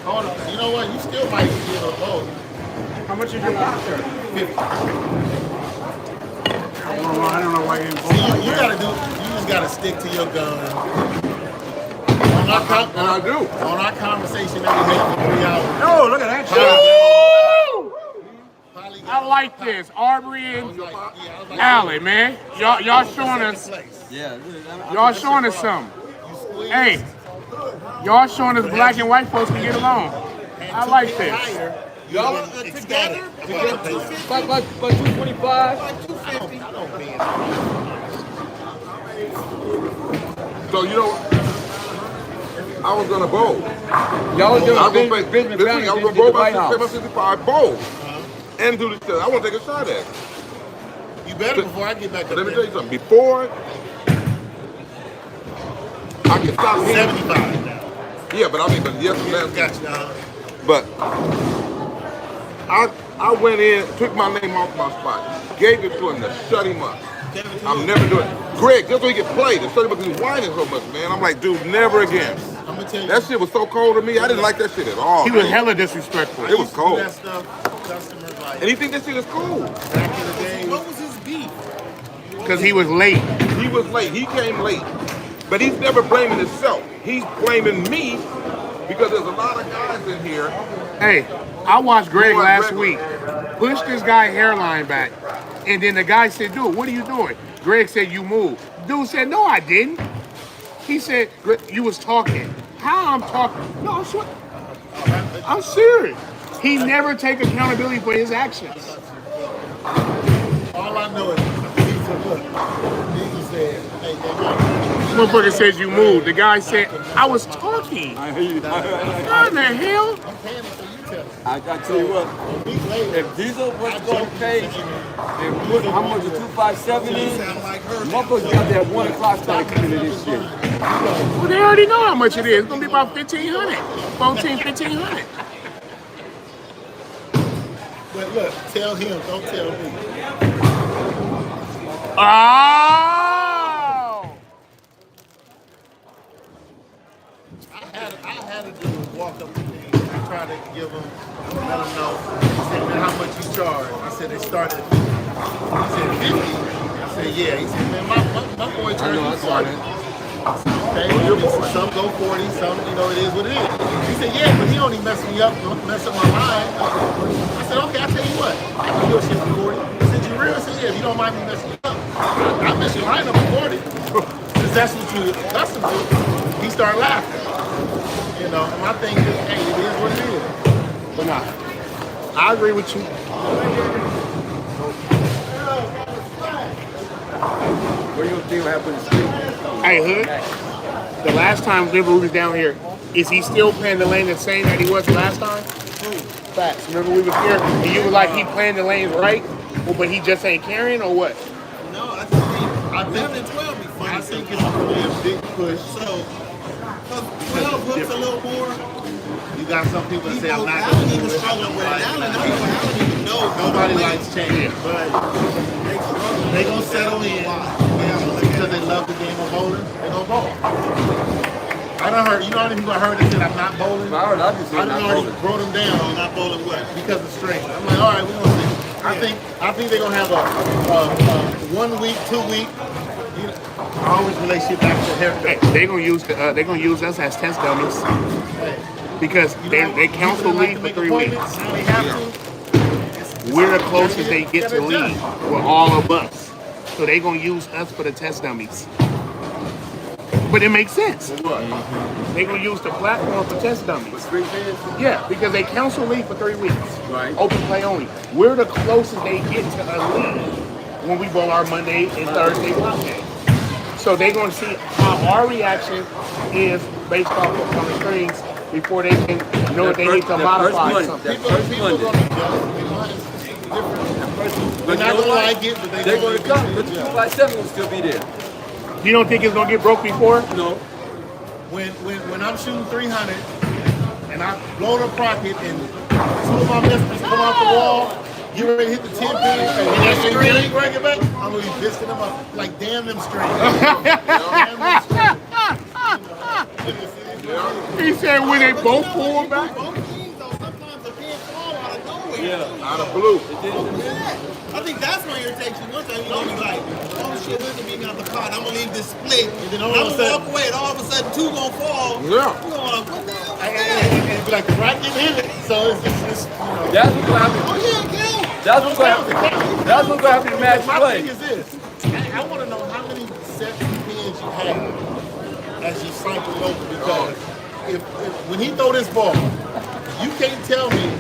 Hold on. You know what? You still might be able to bowl. How much is your boxer? 50. I don't know why you didn't See, vote. you gotta do. You just gotta stick to your gun. And I do. On our conversation that we had for 3 hours. Oh, look at that shot. Holly I like this. Arbery and was like, yeah, I was like, Allen, man. Y'all showing us. Yeah. Y'all showing us something. Hey, y'all showing us black and white folks can get along. I like this. Y'all together? About 225. So you know, I was gonna bowl. Y'all was doing I was gonna business, pay business this down week. I at was gonna the bowl White my House. 765 bowl and do this. I want to take a shot at it. You better before I get back up Let me there. tell you something. Before I can stop hitting. 75 now. Yeah, but I mean, but yes, last Gotcha. But I went in, took my name off my spot, gave it to him to shut him up. I'm never doing it. Greg, just so he could play, to shut him up because he was whining so much, man. I'm like, dude, never again. I'm gonna tell you. That shit was so cold to me. I didn't like that shit at all. He was man. hella disrespectful. It was cold. That stuff, customers like And he think that shit is cool. back in the day. What was his beef? Because he was late. He was late. He came late. But he's never blaming himself. He's blaming me because there's a lot of guys in here. Hey, I watched Greg Going last regular. week. Push this guy hairline back. And then the guy said, dude, what are you doing? Greg said, you moved. Dude said, no, I didn't. He said, you was talking. How I'm talking? No, I'm sure. I'm serious. He never take accountability for his actions. All I know is he said, look, he said, hey, Motherfucker says you moved. The guy said, I was talking. I hear you. What in the hell? I'm paying it so you tell me. I tell you what, A week later, if Diesel was to go to page and put how much the 257 in, motherfuckers got that 1 o'clock started coming to this shit. Well, they already know how much it is. It's going to be about 1,500. 1,500. but look, tell him, don't tell me. Oh! I had to do was walk up to him and try to give him, let him know. He said, man, how much you charge? I said, they started at 50. He said, 50? I said, yeah. He said, man, my boy charged me 40. Okay, some go 40, some, it is what it is. He said, yeah, but he only messed me up, don't mess up my line. I said, okay, I'll tell you what. I can do a shit for 40. He said, you real? I said, yeah, if you don't mind me messing you up. I mess your line up for 40. Because that's what you accustomed to. He started laughing. And my thing is, hey, it is what it is. But nah, I agree with you. What do you think will happen in the street? Hey, Hood, the last time Liverpool was down here, is he still playing the lane the same that he was last time? Facts. Remember we was here and you were like, he playing the lanes right, but he just ain't carrying or what? No, I think 11 and 12 be funny. I think it's going to be a big push. So, 12 hooks a little more. You got some people that say, I'm not Allen going to even do it. struggling with it. Allen even knows. Nobody likes change, but they going to settle in. Because they love the game of bowling, they going to bowl. I done heard, you know how many people I heard that said I'm not bowling? I heard other people I done not already bowling. brought them down. I'm not bowling what? Because of strength. I'm like, all right, we're gonna see. I think they're gonna have a 1 week, 2 week. I always relate shit back to haircut. Hey, they gonna use us as test dummies because they counsel leave for 3 weeks. Now they have to. We're the closest they get to leave with all of us, so they gonna use us for the test dummies. But it makes sense. They gonna use the platform for test dummies. Street fans? Yeah, because they counsel leave for 3 weeks. Right. Open play only. We're the closest they get to a league when we bowl our Monday and Thursday block game. So they're going to see how our reaction is based off of some things before they can know if they need to modify something. People gonna adjust. They're not gonna like it, but They're going to come, but the 257 will still be there. You don't think it's going to get broke before? No. When I'm shooting 300 and I blow the pocket and 2 of my missiles come off the wall, you ready to hit the 10 pin and that string ain't bring it back, I'm gonna be bisting them up like damn them strings. Damn them strings. He said when they both pull back. Both teams, though, sometimes a pin fall out of nowhere. Yeah. Out of blue. I think that's when irritates you. One time you're gonna be like, oh shit, we're gonna be out the pot. I'm gonna leave this split. And then I'm gonna walk away, and all of a sudden 2 gonna fall. Yeah. You're gonna like, what the hell? And be like the right didn't hit it, so it's That's what's going to happen. Oh yeah, Cal. That's what's going to happen. That's what's going to happen in match My play. thing is this: I want to know how many sets of pins you have as you cycle over because if when he throw this ball, you can't tell me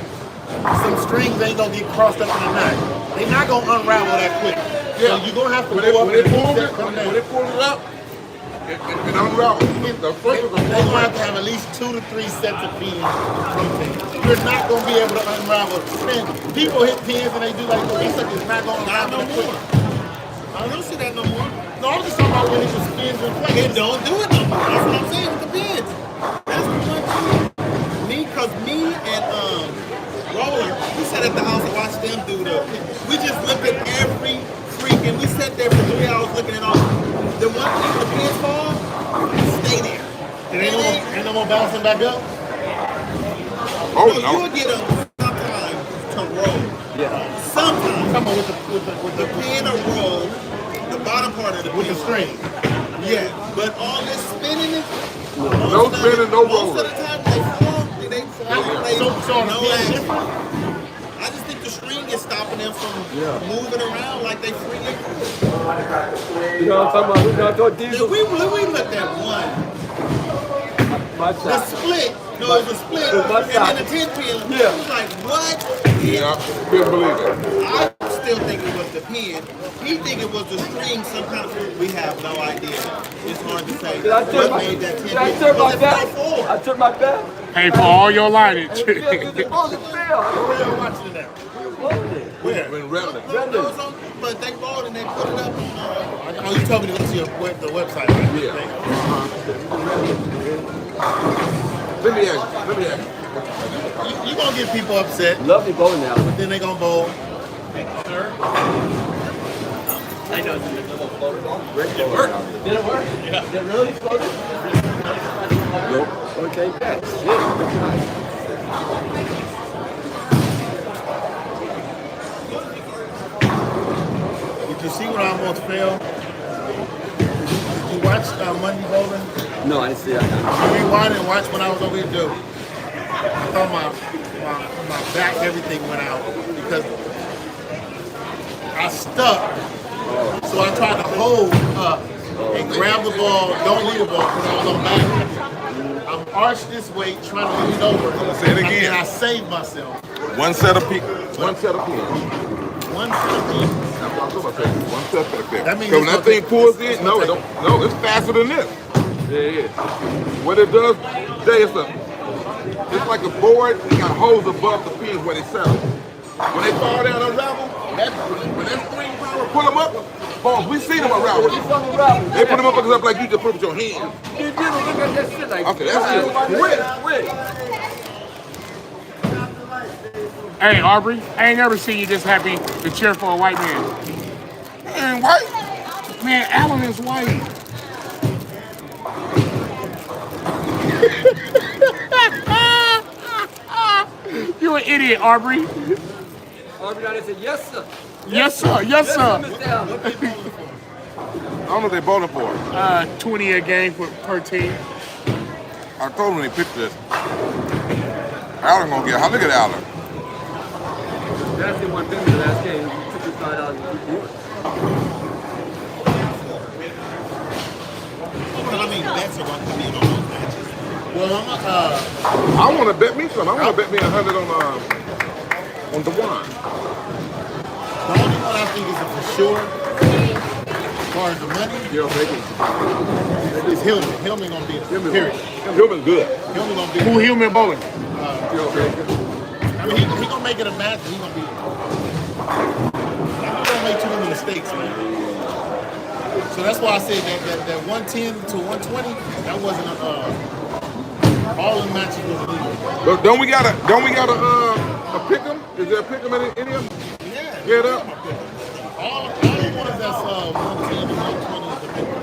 some strings ain't gonna get crossed up in the knot. They're not gonna unravel that quick. So you're gonna have to go up and pull it, come when down. they pull it up, it unravels. The first They're one gonna have to have at least 2 to 3 sets of pins rotate. You're not gonna be able to unravel. Man, people hit pins and they do like this. It's not gonna unravel no quick. more. I don't see that no more. No, I'm just talking about when it just spins and plays. It don't do it no more. That's what I'm saying with the bids. That's the one thing. Me and Roller, we sat at the house and watched them do we just looked at every freaking, we sat there for 3 hours looking at all. The one thing the pins fall, stay there. Ain't no more bouncing back up? Oh, So no. you'll get them sometimes to roll. Yeah. Sometimes. Come on with The pin or roll, the bottom part of the the pin. string. Yeah, but all this spinning is No spinning, no most rolling. of the time they fall, So on the no pin action. different? I just think the string is stopping them from moving around like they freely. You know what I'm talking about? You know what I'm Then talking we looked at one. My The side. split. No, it was a split. It was my And side. then the 10 pin. Yeah. I was like, what? Yeah, couldn't believe it. I still think it was the pin. He think it was the string, some kind of. We have no idea. It's hard to say. Did I turn What my, made that 10 did I pin? turn my Because it back? fell forward. I turned my back. Hey, for all your lineage. On the field. Where you watching it now? Where? When Redland. No, it's on- but they bought and they put it up on. Oh, you told me to go to the website. Right? Yeah. Let me ask you. You gonna get people upset, Lovely bowling alley. then they gonna bowl. I know. Great bowling alley. Did it work? Yeah. Did it really float? Nope. Okay, bet. Did you see when I almost fell? Did you watch Monday bowling? No, I didn't see that. You rewind and watch when I was over here, dude. I thought my back, everything went out because I stuck. So I tried to hold up and grab the ball, don't leave the ball because I was on back. I'm arched this way, trying to lean over. I'm gonna say it again. And I saved myself. One set of pins. One set of pins. One set. That's what I'm talking about. One set of pins. That means So when it's that thing gonna pulls take- it's in, gonna no, it take- don't. No, it's faster than this. Yeah, it is. What it does, Jay, it's like a board. You got holes above the pins where they settle. When they fall down unravel, when that spring power pull them up, balls, we see them unravel. They put them up like you just put them with your hand. You did look at that shit like Okay, that's it. Quick. Hey, Aubrey, I ain't never seen you this happy to cheer for a white man. Man, white. Man, Alan is white. You an idiot, Aubrey. Aubrey down there said, yes, sir. Yes, sir. Yes, Yes, sir. Mr. Allen. I don't know if they bowling for it. 20 a game per team. I told him when he picked this. Allen gonna get. Look at Allen. That's the one thing the last game. $55. I mean, bets are going to come in on those matches. Well, I want to bet me some. I want to bet me 100 on the one. the only one I think is a for sure, as far as the money, You're making is Hillman. Hillman gonna be it. Period. Hillman's good. Hillman gonna be Who it. human bowling? I mean, he gonna make it a match, and he gonna be it. He don't make too many mistakes, man. So that's why I said that 110 to 120, that wasn't all the matches was legal. But don't we got a pick 'em? Is there a pick 'em in any of them? Yeah. Get up. All the ones that's 110 to 120 is the big one.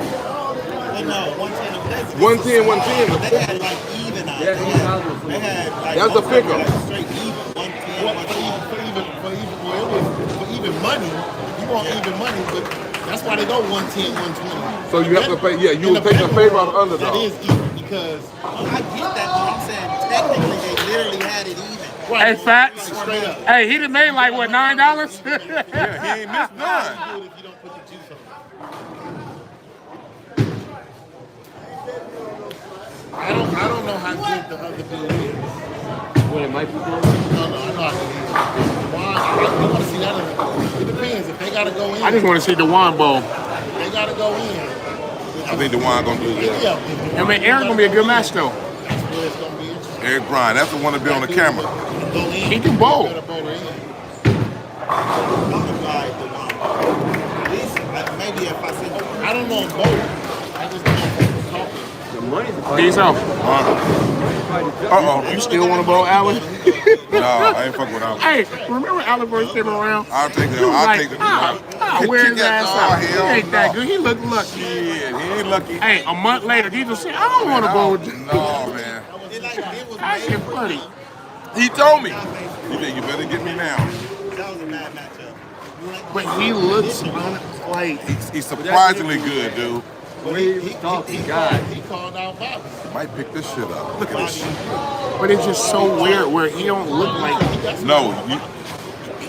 Well, no, 110. 110, 110. They had like even odds. Yeah, even odds. They had like That's a pick 'em. like straight even 110. Well, for even money, you want even money, but that's why they go 110, 120. So you have to pay. Yeah, you In were the taking a paper, favor of the That underdog. is even because I get that, but I'm saying technically they literally had it even. Hey, Fats. straight up. Hey, he done made like, what, $9? Yeah, he ain't missed none. Good if you don't put the juice on it. I don't know how good the other dude is. When it might be good. No, I know how good he is. Why? I want to see that. It depends. If they got to go in, I just want to see the Juan Bowl. if they got to go in. I think DeJuan gonna do that. Yeah. I mean, Aaron gonna be a good match though. That's where it's gonna be interesting. Eric Bryant, that's the one to be on the camera. Go in. He can bowl. Better bowler in. At least, maybe if I said, I don't know him both. I just know him talking. The money's a Peace out. Uh-oh. You still want to bowl Allen? No, I ain't fucking with Allen. Hey, remember Allen first came around? I'll take He that. was I'll like, take the I'll wear his ass out. He ain't that good. He looked lucky. Yeah, he ain't lucky. Hey, a month later, he just said, I don't want to bowl with you. No, man. It was That shit funny. He told me. He said, you better get me now. that was a bad matchup. But he looks like He's surprisingly good, dude. He God. He called out Bobby. Might pick this shit up. Look at this shit. but it's just so weird where he don't look like No,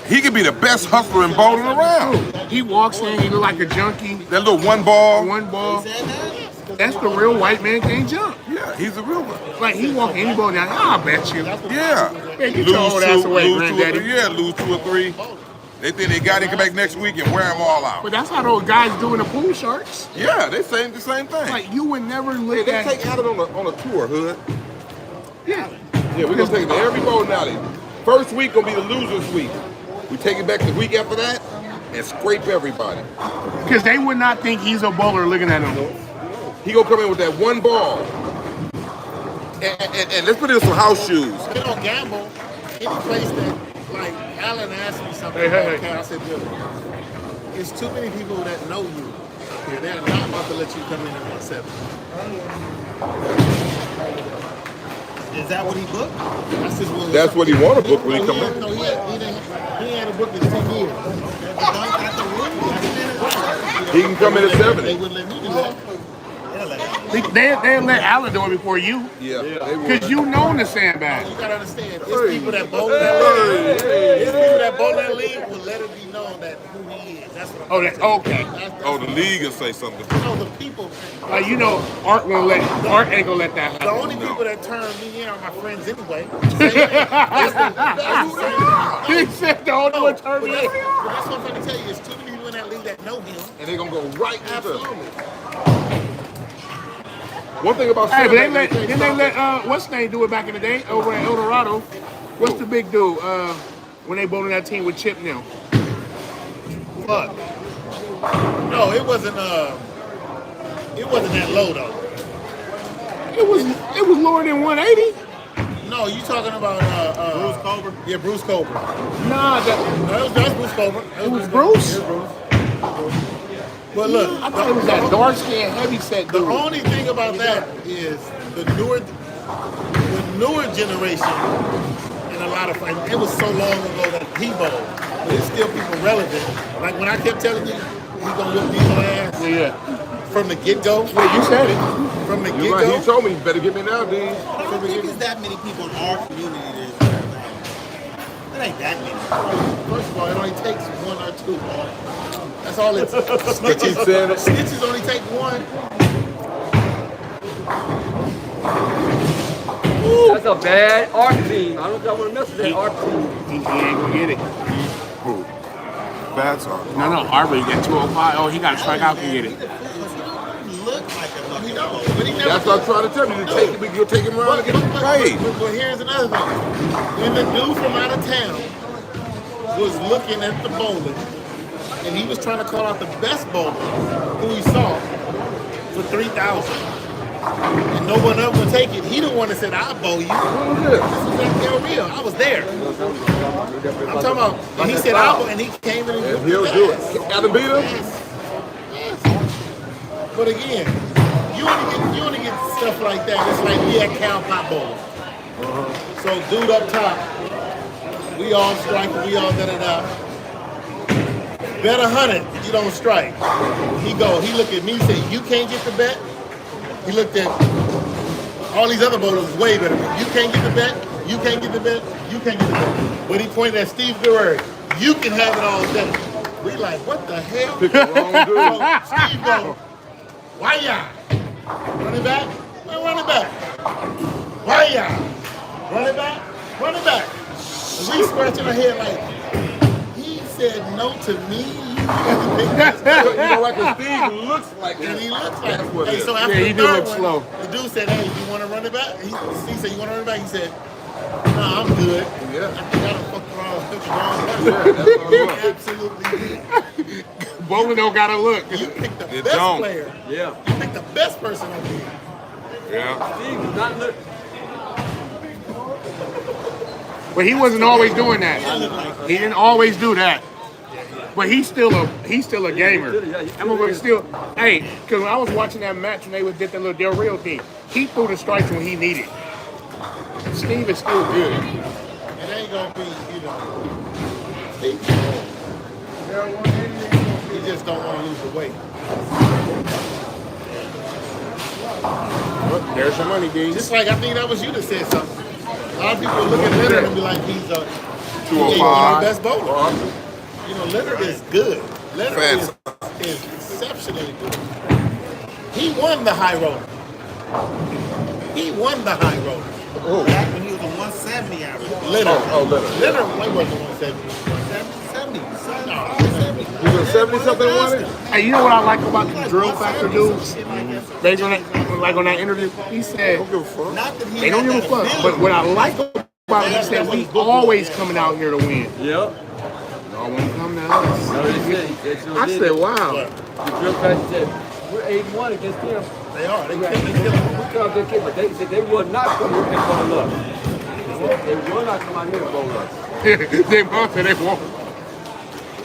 he could be the best hustler in bowling around. he walks in, he look like a junkie. That little one ball. One ball. That's the real white man can't jump. Yeah, he's a real one. Like he walk any ball down, I'll bet you. Yeah. Man, get your old ass away, lose 2 or granddaddy. 3. Yeah, lose 2 or 3. They think they got it, come back next week and wear them all out. But that's how those guys do in the pool sharks. Yeah, they saying the same thing. Like you would never look They at. take Allen on a tour, Hood. Yeah. Yeah, we're gonna take it to every bowling alley. First week gonna be the losers week. We take it back the week after that and scrape everybody. Because they would not think he's a bowler looking at him. He gonna come in with that one ball. And let's put in some house shoes. They don't gamble. Any place that, like, Alan asked me something Hey, hey, about hey. Cal. I said, look, it's too many people that know you here. They're not about to let you come in at 170. Is that what he booked? I said, well, That's what he wanna book when he come in. No, he had a book in 10 years. He can come in at They 70. wouldn't let me do that. They'll let Allen do it before you. Yeah, Because you know the sandbag. You gotta understand, there's people that bowl in that league. There's people that bowl in that league will let it be known that who he is. That's what I'm Oh, that okay. Oh, the league will say something. No, the people. Like you know, Art ain't gonna let that The happen. only people that turn me in are my friends anyway. That's the He said the only one but turned me. that's what I'm trying to tell you. It's too many people in that league that know him. And they're gonna go right into Absolutely. One thing about Hey, but Sandbag, didn't they let what's his name do it back in the day over at El Dorado? What's the big dude? When they bowled in that team with Chip now. Fuck. No, it wasn't that low though. It was lower than 180. No, you talking about Bruce Cobra? Yeah, Bruce Cobra. Nah, No, that's Bruce Cobra. it was Bruce. It was Bruce. But look, I thought it was that dark skinned heavy set the dude. only thing about that is the newer generation and a lot of it was so long ago that he bowled, but it's still people relevant. Like when I kept telling you he's gonna whip Diesel ass Yeah. from the get go. Yeah, you said it. From the get you're right, go. he told me, you better get me now, Dean. I don't think it's that many people in our community that ain't that many. First of all, it only takes 1 or 2. That's all it's. Keep saying it. Snitches only take 1. That's a bad art team. I don't know if y'all want to mess with that art team. He ain't gonna get it. Who? Bad song. No, Arbor, you got 205. Oh, he got to strike out to get it. Look like a fucking dog. But he never. That's what I'm trying to tell you. You'll take him around and get him paid. But here's another thing. When the dude from out of town was looking at the bowling, and he was trying to call out the best bowler who he saw for 3,000, and no one else would take it, he the one that said, "I'll bowl you." This was at Del Rio. I was there. I'm talking about, and he said, "I'll bowl," and he came in and And whipped he'll his do ass. it. Adam beat him? Yes. But again, you only get stuff like that. It's like we at Cal Pop Bowl. So dude up top, we all strike, we all da-da-da. Bet 100, you don't strike. He looked at me and said, "You can't get the bet." He looked at all these other bowlers is way better. You can't get the bet, you can't get the bet, you can't get the bet. But he pointed at Steve Guerrero. You can have it all day. We like, what the hell? Pick the wrong dude. So Steve go, why y'all? Running back? Well, running back. Bam! Run it back. Run it back. We scratching our head like, he said no to me. You know what? Because Steve looks like And he looks like that's what it hey, is. so after Yeah, he the do third look one, slow. the dude said, hey, you want to run it back? He said, you want to run it back? He said, no, I'm good. Yeah. I think I done fucked around with the wrong person. Yeah, that's what it was. Absolutely did. Bowling don't gotta look. You picked the It best don't. player. Yeah. You picked the best person on here. Yeah. Steve does not look. But he wasn't always doing that. He didn't always do that. But he's still a gamer. I'm gonna still, hey, because when I was watching that match when they did that little Del Rio thing, he threw the strikes when he needed. Steve is still good. It ain't gonna be, Steve. He just don't want to lose the weight. Well, there's your money, D. Just like I think that was you that said something. A lot of people look at Leonard and be like, he's one of the 205. best bowlers. Leonard is good. Leonard is exceptionally good. He won the high roller. He won the high roller. Oh. Back when he was a 170 average. Leonard. Oh, Leonard. Leonard wasn't 170. 170. He was 70 something one. Hey, you know what I like about the drill factor dudes? Based on that, like on that interview, he said Don't give a fuck. Not that he they don't had give a that fuck. But what I like about it, he said we always coming out here to win. Yep. Y'all want to come to us? No, they said. They sure I did. said, wow. The drill factor said, we're 8-1 against them. They are. They We can't be killing. they came, but they said they will not come here and bowl us. They will not come out here and bowl us. They want it, they won't.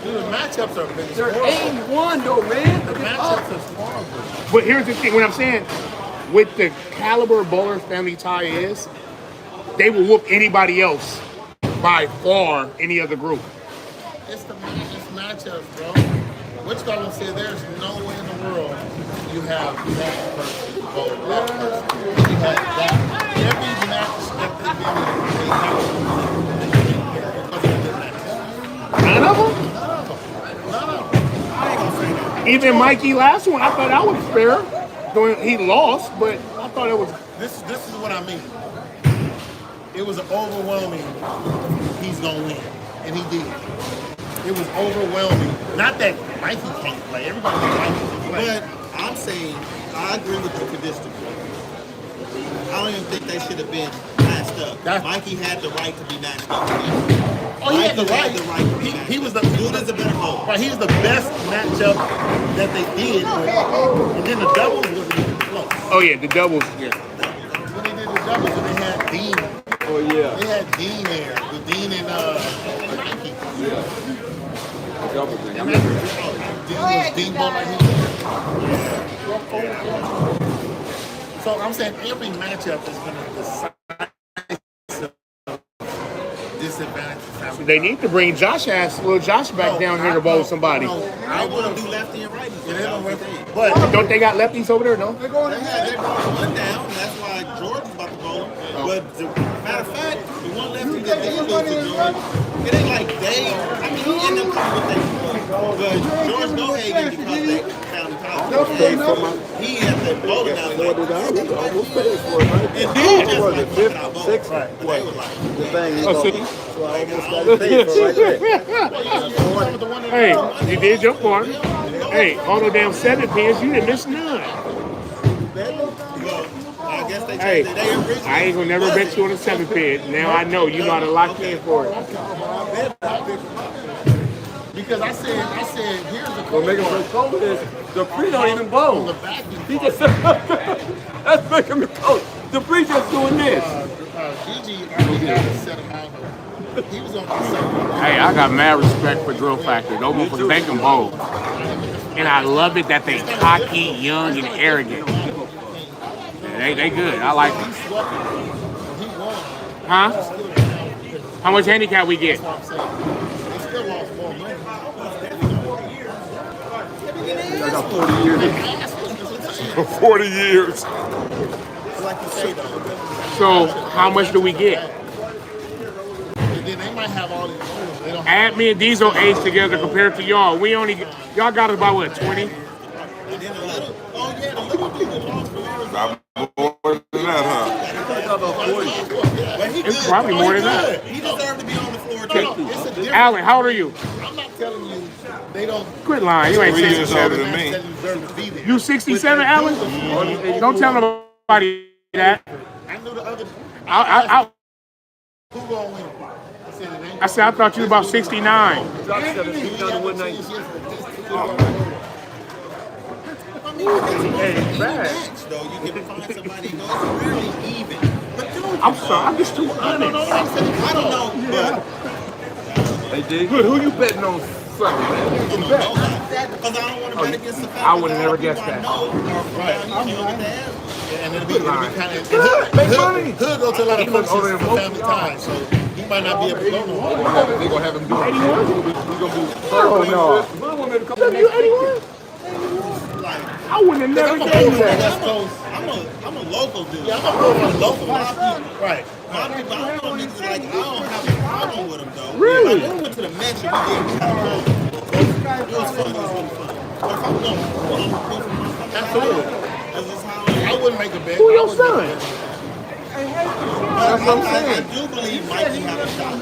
Dude, the matchups are big. They're 8-1 though, man. The Look at matchups us. are horrible. But here's the thing, what I'm saying, with the caliber bowler Family Tie is, they will whoop anybody else by far any other group. It's matchups, bro. Which Garland said there's no way in the world you have that person bowl that person. You have that. Every match that they've been in, None of them? Even Mikey last one, I thought that was fair. He lost, but I thought it was. This is what I mean. It was overwhelming. He's gonna win, and he did. It was overwhelming. Not that Mikey can't play. Everybody knows Mikey can play. But I'm saying, I agree with you for this degree. I don't even think they should have been matched up. Mikey had the right to be matched up. Oh, he had the right. to be matched He was up. the Dude is a better bowler. right. He was the best matchup that they did, and then the doubles wasn't even close. Oh yeah, the doubles. Yeah. When they did the doubles, and they had Dean. Oh yeah. They had Dean there. The Dean and Mikey. Double thing. Dean bowled like he was. So I'm saying every matchup is going to decide disadvantage. They need to bring little Josh back down here to bowl somebody. I They would want to have do lefty and righty. Yeah, they don't win. But Don't they got lefties over there? No. They brought one down. That's why George is about to bowl him. But the matter of fact, the one lefty that did lose to George, it ain't like they. I mean, he ended up coming with that. But George Gohagen, because they found him out, he had that bowling down. Almost paid for it, right? And he just like fucking out bowling. But they were like, The thing Oh, see? so I almost got it paid for right there. Hey, you did your part. Hey, all the damn 7 pins, you didn't miss none. I guess they Hey, changed it. They originally I ain't gonna never wasn't. bet you on a 7 pin. Now I know you know how to lock in for it. because I said, here's the What cool make him part. so cold is the pre don't even On bowl. the vacuum He part. just that's making me cold. The pre just doing this. Gigi already had a set amount of. He was on the set. Hey, I got mad respect for Drill Factor. Those motherfuckers, they can bowl. And I love it that they cocky, young, and arrogant. Yeah, they good. I like them. He won. Huh? How much handicap we get? That's what I'm saying. They still lost more money. I got 40 years. 40 years. Like you say though. So, how much do we get? And then they might have all these rules. They don't Add me and Diesel age together compared to y'all. Y'all got about what, 20? And then the little, oh yeah, the little dude that lost for Arizona. Not more than that, huh? But he It's good. probably though. more He than that. good. He deserved to be on the floor No, too. it's a difference. Alan, how old are you? I'm not telling you they don't. Quit lying. You ain't 3 years 67. older than me. That you deserve to be there. You 67, Alan? Don't tell nobody that. I knew the other. Who gonna win? I said I thought you were about 69. Josh said it's 190. I mean, any match though, you can find somebody who goes really even. But dude, I'm sorry. I'm just too honest. I don't know, but Hey, D. Good. Who you betting on Sunday, man? because I don't want to bet against the fact I would've never guessed that. I know are from down here. And it'll be kind of. Make money. Hood go to a lot of looks older functions than for family time, so he might not be able to go no more. They gonna have him do it. He's gonna be. Oh, no. You 81? I wouldn't have never I'm a guessed from the that. West Coast. I'm a local dude. Yeah, I'm a from the local. Right. My people, I know niggas like I don't have a problem with them though. Really? Like, when we went to the match and we did California. It was fun. It was really fun. But if I'm going, Absolutely. This is how I wouldn't make a bet. Who I your wouldn't son? make a bet. That's what I'm I saying. do believe Mikey have a shot.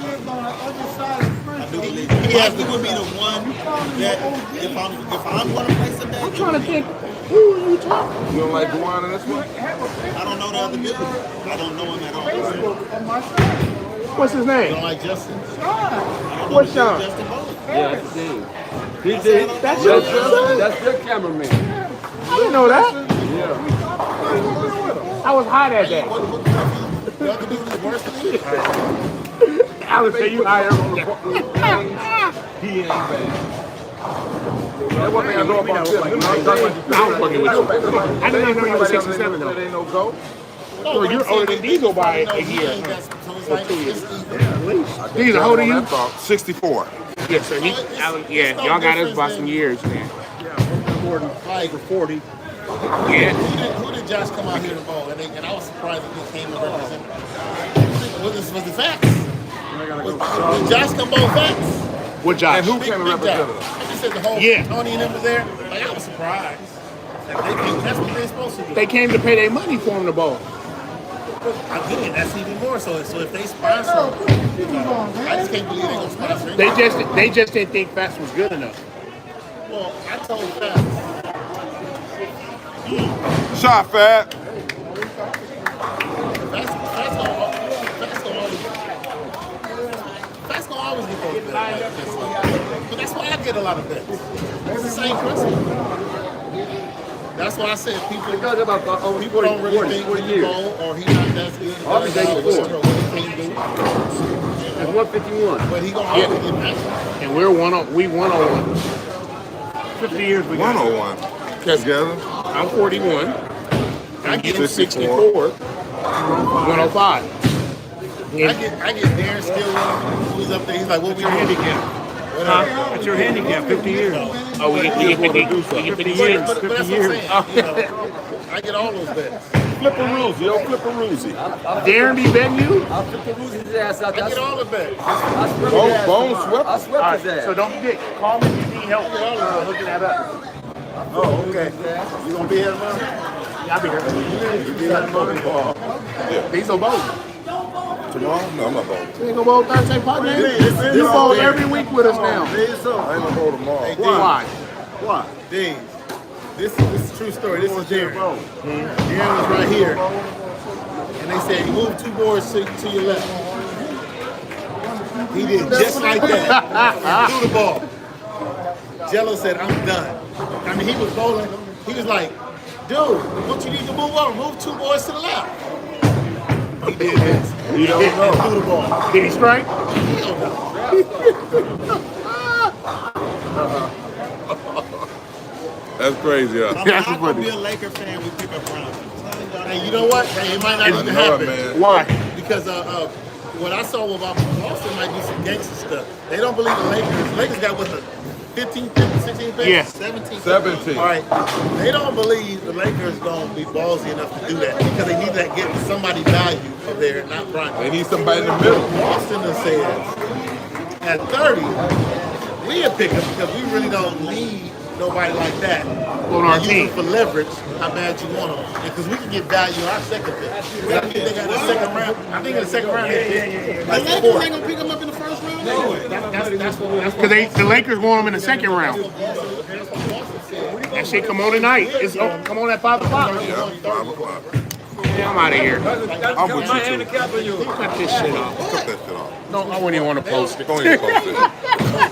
I do believe He has Mikey would be the one that if I'm gonna place a bet, I'm trying to think. Who are you talking? You don't like Juwan in this one? I don't know the other dude. I don't know him at all. What's his I name? don't like Justin. What's Sean? Justin Bowles. Yeah, that's Dave. He did. That's your son? That's your cameraman. I didn't know that. Yeah. I was high that day. The other dude is worse than you. Alan said you higher. He ain't bad. That's one thing I know about him. I was fucking with you. I didn't know you were 67 There though. ain't no go. So you're older than Diesel by a year. So it's 2 years. Diesel, how old are you? 64. Yeah, so he, Alan, yeah, y'all got us by some years, man. More than over 40. Yeah. Who did Josh come out here to bowl? And I was surprised that he came to represent. Was the facts? Did Josh come bowl facts? What Josh? And who Big came to Josh. represent us? I just said the whole Yeah. Tony and them was there. Like, I was surprised. That's what they're supposed to do. They came to pay their money for him to bowl. Again, that's even more so. So if they sponsor, I just can't believe they're gonna sponsor him. They just didn't think Fats was good enough. Well, I told Fats. Shot fat. Fats gonna always get those bets. But that's why I get a lot of bets. It's the same principle. That's why I said people don't really think he can bowl or he's not that good. I'll be 84. What he can do. It's 151. But he gonna always get matched. And we 101. 50 years we got. 101. Together. I'm 41. I get 64. 105. I get Darren still who's up there. He's like, what we doing? Handicap. That's your handicap, 50 years. Oh, we get 50 years. But that's what I'm saying. You know, I get all those bets. Flipperoozy, yo, Flipperoozy. Darren be betting you? I'll flip the lose his ass out. I get all the bets. I swept his ass. Bone swept. I swept his ass. So don't forget, call me if you need help hooking that up. Oh, okay. You gonna be here tomorrow? Yeah, I'll be here. You be here tomorrow? These are both. Tomorrow? No, I'm not bowling. You ain't gonna bowl Thursday, partner? You bowl every week with us now. I ain't gonna bowl tomorrow. Why? Why? Dave, this is a true story. This is Darren. Darren was right here. And they said, move 2 boards to your left. He did just like that. And threw the ball. Jello said, I'm done. I mean, he was bowling. He was like, dude, what you need to move over? Move 2 boards to the left. He did this. You don't And know. threw the ball. Did he strike? Hell no. That's crazy, huh? I'm That's not gonna funny. be a Laker fan. We pick up Brown. Hey, you know what? Hey, it might not even I know happen. it, man. Why? Because what I saw about Boston might be some gangster stuff. They don't believe the Lakers. Lakers got what, the 15, 16 picks? Yeah. 17. 17. All right. They don't believe the Lakers going to be ballsy enough to do that because they need to get somebody value up there, not Bron. They need somebody in the middle. Boston has said at 30, we'll pick him because we really don't need nobody like that. On our Use team. them for leverage, how bad you want them. Because we can get value our second pick. I think they got a second round. I think in the second round they pick The like Lakers fourth. ain't gonna pick him up in the first round anyway. That's what Because the Lakers want him in the second round. Boston said. That shit come on tonight. It's come on at 5 o'clock. Yeah, 5 o'clock. Yeah, I'm out of here. I'm with you too. Cut this shit off. Cut that shit off. No, I wouldn't even want to post it. Don't even post it.